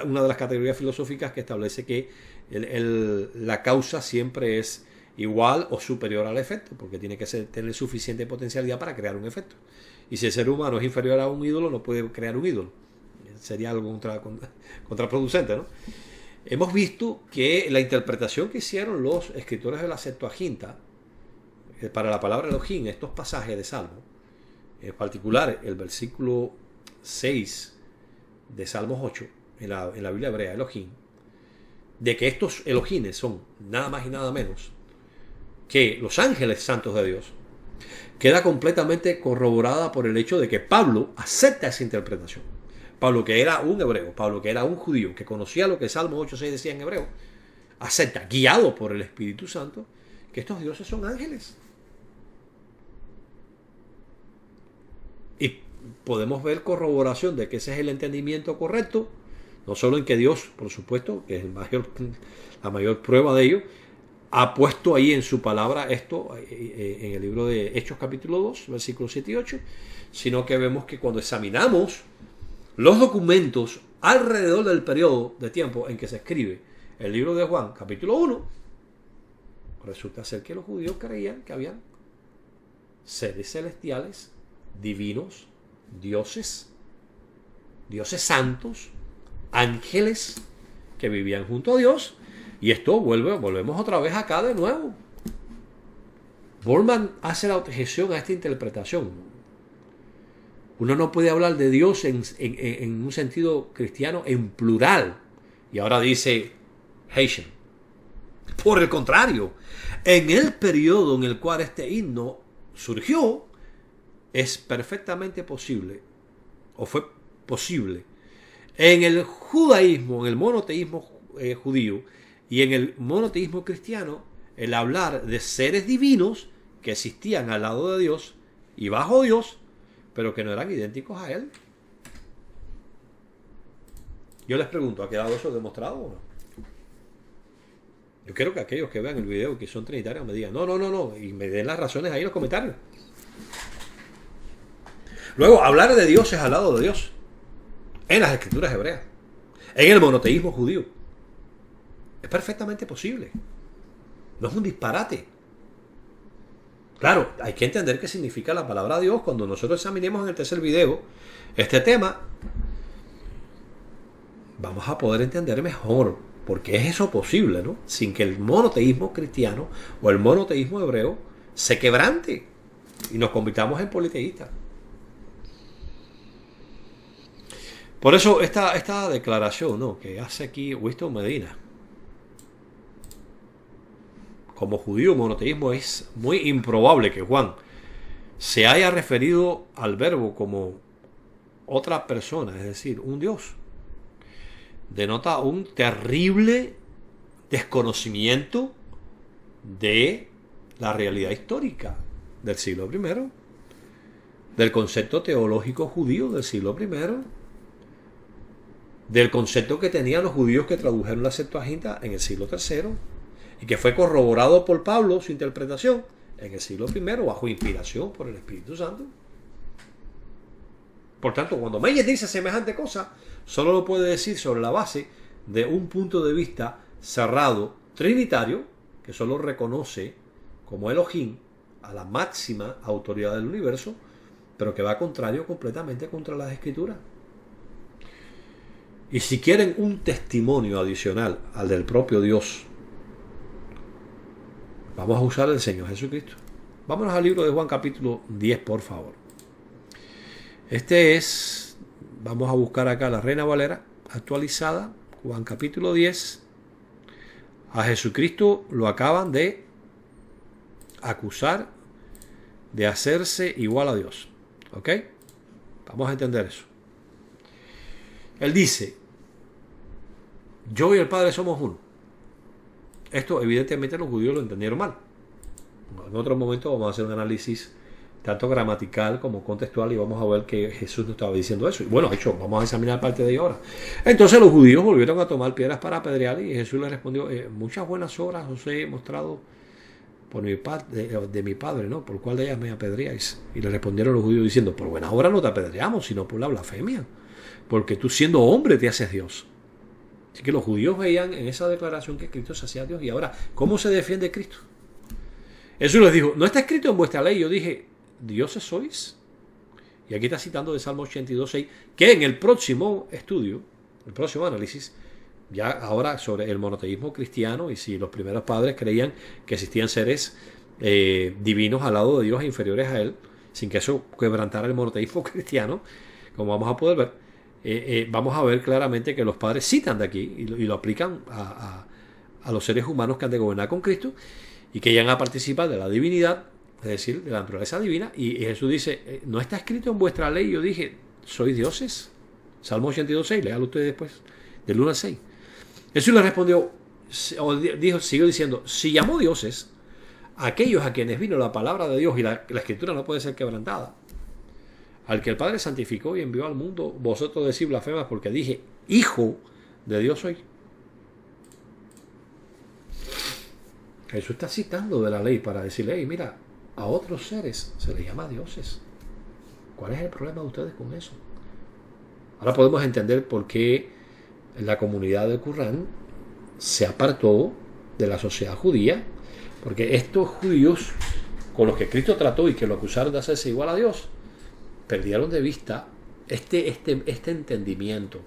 una de las categorías filosóficas que establece que la causa siempre es igual o superior al efecto, porque tiene que tener suficiente potencialidad para crear un efecto. Y si el ser humano es inferior a un ídolo, no puede crear un ídolo. Sería algo contraproducente, ¿no? Hemos visto que la interpretación que hicieron los escritores de la Septuaginta para la palabra Elohim, estos pasajes de Salmo, en particular el versículo 6 de Salmos 8, en la Biblia hebrea, Elohim, de que estos Elohines son nada más y nada menos que los ángeles santos de Dios, queda completamente corroborada por el hecho de que Pablo acepta esa interpretación. Pablo, que era un hebreo, Pablo, que era un judío, que conocía lo que Salmo 8:6 decía en hebreo, acepta, guiado por el Espíritu Santo, que estos dioses son ángeles. Y podemos ver corroboración de que ese es el entendimiento correcto, no solo en que Dios, por supuesto, que es la mayor prueba de ello, ha puesto ahí en su palabra esto en el libro de Hechos capítulo 2, versículos 7 y 8, sino que vemos que cuando examinamos los documentos alrededor del periodo de tiempo en que se escribe el libro de Juan capítulo 1, resulta ser que los judíos creían que habían seres celestiales, divinos, dioses santos, ángeles que vivían junto a Dios. Y esto volvemos otra vez acá de nuevo. Borman hace la objeción a esta interpretación. Uno no puede hablar de Dios en un sentido cristiano en plural. Y ahora dice Haitian. Por el contrario, en el periodo en el cual este himno surgió, es perfectamente posible, o fue posible, en el judaísmo, en el monoteísmo judío, y en el monoteísmo cristiano, el hablar de seres divinos que existían al lado de Dios y bajo Dios, pero que no eran idénticos a Él. Yo les pregunto, ¿ha quedado eso demostrado o no? Yo quiero que aquellos que vean el video que son trinitarios me digan, no, y me den las razones ahí en los comentarios. Luego, hablar de dioses al lado de Dios, en las escrituras hebreas, en el monoteísmo judío, es perfectamente posible. No es un disparate. Claro, hay que entender qué significa la palabra Dios. Cuando nosotros examinemos en el tercer video este tema, vamos a poder entender mejor por qué es eso posible, ¿no? Sin que el monoteísmo cristiano o el monoteísmo hebreo se quebrante y nos convirtamos en politeístas. Por eso esta declaración, ¿no?, que hace aquí Winston Medina, como judío monoteísmo, es muy improbable que Juan se haya referido al verbo como otra persona, es decir, un Dios. Denota un terrible desconocimiento de la realidad histórica del siglo I, del concepto teológico judío del siglo I, del concepto que tenían los judíos que tradujeron la Septuaginta en el siglo III, y que fue corroborado por Pablo, su interpretación, en el siglo I, bajo inspiración por el Espíritu Santo. Por tanto, cuando Meyer dice semejante cosa, solo lo puede decir sobre la base de un punto de vista cerrado, trinitario, que solo reconoce como Elohim a la máxima autoridad del universo, pero que va contrario completamente contra las Escrituras. Y si quieren un testimonio adicional al del propio Dios, vamos a usar el Señor Jesucristo. Vámonos al libro de Juan capítulo 10, por favor. Vamos a buscar acá la Reina Valera actualizada, Juan capítulo 10, A Jesucristo lo acaban de acusar de hacerse igual a Dios. ¿Ok? Vamos a entender eso. Él dice, yo y el Padre somos uno. Esto evidentemente los judíos lo entendieron mal. En otro momento vamos a hacer un análisis tanto gramatical como contextual y vamos a ver que Jesús no estaba diciendo eso. Y bueno, de hecho, vamos a examinar parte de ello ahora. Entonces los judíos volvieron a tomar piedras para apedrear y Jesús les respondió, muchas buenas obras os he mostrado por de mi Padre, ¿no? ¿Por cuál de ellas me apedreáis? Y le respondieron los judíos diciendo, por buenas obras no te apedreamos, sino por la blasfemia, porque tú siendo hombre te haces Dios. Así que los judíos veían en esa declaración que Cristo se hacía Dios. Y ahora, ¿cómo se defiende Cristo? Jesús les dijo, no está escrito en vuestra ley. Yo dije, dioses sois. Y aquí está citando de Salmo 82:6, que en el próximo estudio, el próximo análisis, ya ahora sobre el monoteísmo cristiano y si los primeros padres creían que existían seres divinos al lado de Dios e inferiores a Él, sin que eso quebrantara el monoteísmo cristiano, como vamos a poder ver, vamos a ver claramente que los padres citan de aquí y lo aplican a los seres humanos que han de gobernar con Cristo y que llegan a participar de la divinidad, es decir, de la naturaleza divina. Y Jesús dice, no está escrito en vuestra ley. Yo dije, sois dioses. Salmo 82:6, léalo ustedes después, del 1 al 6. Jesús le respondió, siguió diciendo, si llamó dioses a aquellos a quienes vino la palabra de Dios y la escritura no puede ser quebrantada, al que el Padre santificó y envió al mundo, vosotros decís blasfemas porque dije, hijo de Dios soy. Jesús está citando de la ley para decirle, hey, mira, a otros seres se les llama dioses. ¿Cuál es el problema de ustedes con eso? Ahora podemos entender por qué la comunidad del Qur'án se apartó de la sociedad judía, porque estos judíos con los que Cristo trató y que lo acusaron de hacerse igual a Dios, perdieron de vista este entendimiento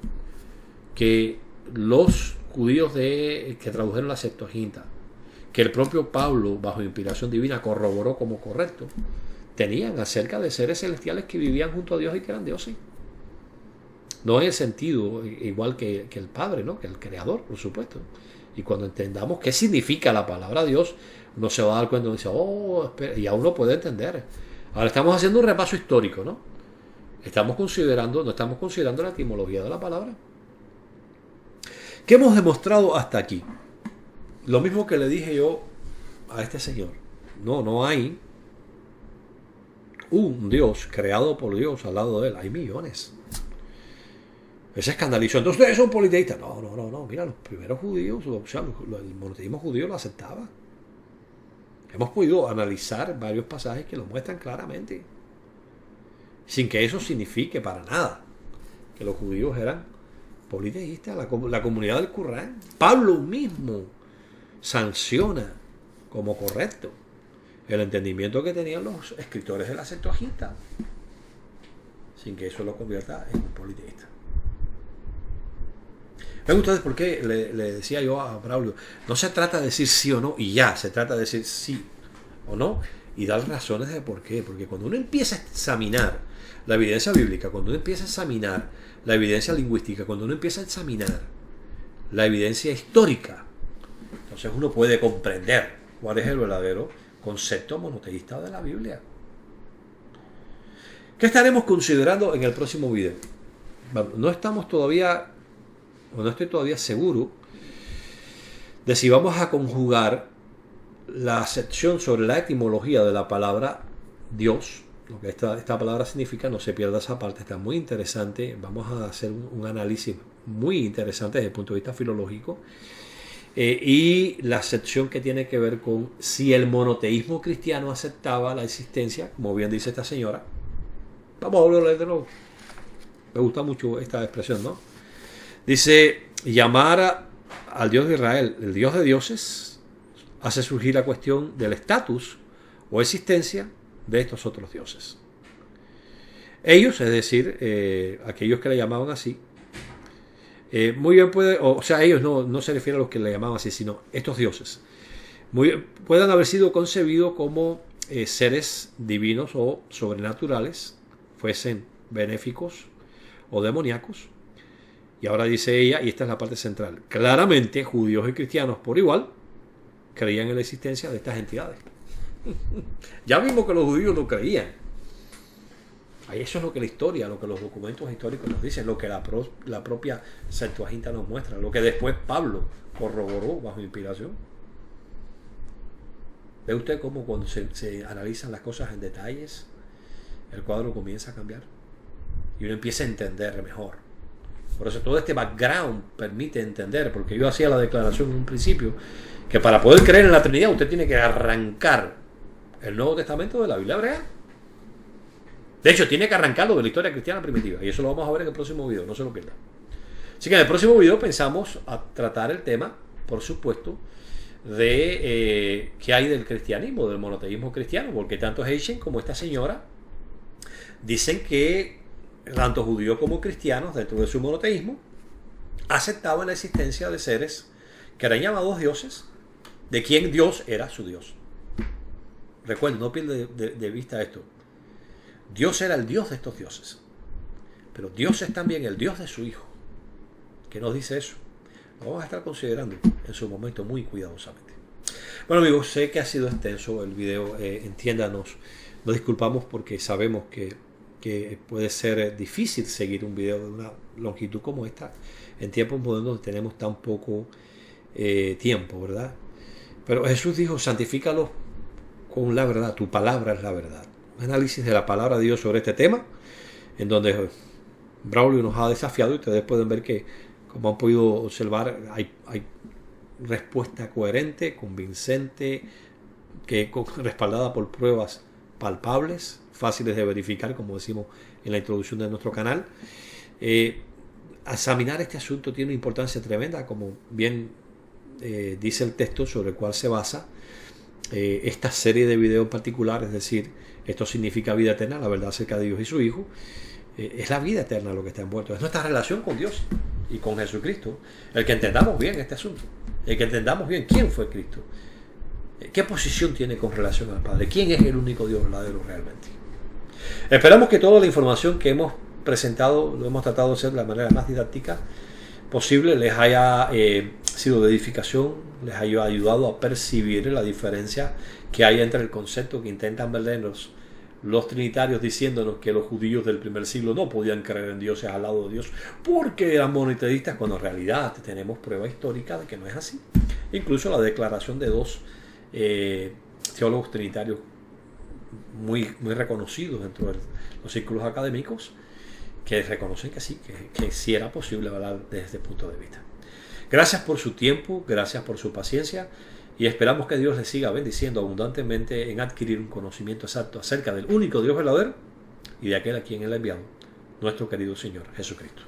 que los judíos que tradujeron la Septuaginta, que el propio Pablo, bajo inspiración divina, corroboró como correcto, tenían acerca de seres celestiales que vivían junto a Dios y que eran dioses. No en el sentido igual que el Padre, ¿no? Que el Creador, por supuesto. Y cuando entendamos qué significa la palabra Dios, uno se va a dar cuenta y dice, oh, espera, y aún no puede entender. Ahora estamos haciendo un repaso histórico, ¿no? No estamos considerando la etimología de la palabra. ¿Qué hemos demostrado hasta aquí? Lo mismo que le dije yo a este señor. No hay un Dios creado por Dios al lado de él. Hay millones. Él se escandalizó. Entonces ustedes son politeístas. No. Mira, los primeros judíos, o sea, el monoteísmo judío lo aceptaba. Hemos podido analizar varios pasajes que lo muestran claramente. Sin que eso signifique para nada que los judíos eran politeístas. La comunidad del Qur'án, Pablo mismo sanciona como correcto el entendimiento que tenían los escritores de la Septuaginta, sin que eso lo convierta en politeísta. ¿Ven ustedes por qué le decía yo a Braulio? No se trata de decir sí o no y ya, se trata de decir sí o no y dar razones de por qué. Porque cuando uno empieza a examinar la evidencia bíblica, cuando uno empieza a examinar la evidencia lingüística, cuando uno empieza a examinar la evidencia histórica, entonces uno puede comprender cuál es el verdadero concepto monoteísta de la Biblia. ¿Qué estaremos considerando en el próximo video? No estamos todavía, o no estoy todavía seguro de si vamos a conjugar la sección sobre la etimología de la palabra Dios, lo que esta palabra significa. No se pierda esa parte, está muy interesante. Vamos a hacer un análisis muy interesante desde el punto de vista filológico. Y la sección que tiene que ver con si el monoteísmo cristiano aceptaba la existencia, como bien dice esta señora. Vamos a volver a leer de nuevo. Me gusta mucho esta expresión, ¿no? Dice, llamar al Dios de Israel el Dios de dioses hace surgir la cuestión del estatus o existencia de estos otros dioses. Ellos, es decir, aquellos que le llamaban así, muy bien puede, o sea, ellos no se refieren a los que le llamaban así, sino estos dioses. Pueden haber sido concebidos como seres divinos o sobrenaturales, fuesen benéficos o demoníacos, Y ahora dice ella, y esta es la parte central, claramente judíos y cristianos por igual creían en la existencia de estas entidades. Ya vimos que los judíos lo creían. Eso es lo que la historia, lo que los documentos históricos nos dicen, lo que la propia Septuaginta nos muestra, lo que después Pablo corroboró bajo inspiración. ¿Ve usted cómo cuando se analizan las cosas en detalles, el cuadro comienza a cambiar? Y uno empieza a entender mejor. Por eso todo este background permite entender, porque yo hacía la declaración en un principio, que para poder creer en la Trinidad usted tiene que arrancar el Nuevo Testamento de la Biblia hebrea. De hecho, tiene que arrancarlo de la historia cristiana primitiva. Y eso lo vamos a ver en el próximo video, no se lo pierda. Así que en el próximo video pensamos a tratar el tema, por supuesto, de qué hay del cristianismo, del monoteísmo cristiano, porque tanto Heichen como esta señora dicen que tanto judíos como cristianos, dentro de su monoteísmo, aceptaban la existencia de seres que eran llamados dioses, de quien Dios era su Dios. Recuerden, no pierdan de vista esto. Dios era el Dios de estos dioses, pero Dios es también el Dios de su Hijo. ¿Qué nos dice eso? Lo vamos a estar considerando en su momento muy cuidadosamente. Bueno amigos, sé que ha sido extenso el video, entiéndanos, nos disculpamos porque sabemos que puede ser difícil seguir un video de una longitud como esta en tiempos modernos donde tenemos tan poco tiempo, ¿verdad? Pero Jesús dijo, santifícalos con la verdad, tu palabra es la verdad. Un análisis de la palabra de Dios sobre este tema, en donde Braulio nos ha desafiado y ustedes pueden ver que, como han podido observar, hay respuesta coherente, convincente, respaldada por pruebas palpables, fáciles de verificar, como decimos en la introducción de nuestro canal. Examinar este asunto tiene una importancia tremenda, como bien dice el texto sobre el cual se basa esta serie de videos en particular, es decir, esto significa vida eterna, la verdad acerca de Dios y su Hijo. Es la vida eterna lo que está envuelto, es nuestra relación con Dios y con Jesucristo, el que entendamos bien este asunto, el que entendamos bien quién fue Cristo, qué posición tiene con relación al Padre, quién es el único Dios verdadero realmente. Esperamos que toda la información que hemos presentado, lo hemos tratado de hacer de la manera más didáctica posible, les haya sido de edificación, les haya ayudado a percibir la diferencia que hay entre el concepto que intentan vendernos los trinitarios diciéndonos que los judíos del primer siglo no podían creer en dioses al lado de Dios porque eran monoteístas, cuando en realidad tenemos prueba histórica de que no es así. Incluso la declaración de dos teólogos trinitarios muy reconocidos dentro de los círculos académicos, que reconocen que sí, que sí era posible hablar desde este punto de vista. Gracias por su tiempo, gracias por su paciencia y esperamos que Dios les siga bendiciendo abundantemente en adquirir un conocimiento exacto acerca del único Dios verdadero y de aquel a quien Él ha enviado, nuestro querido Señor Jesucristo.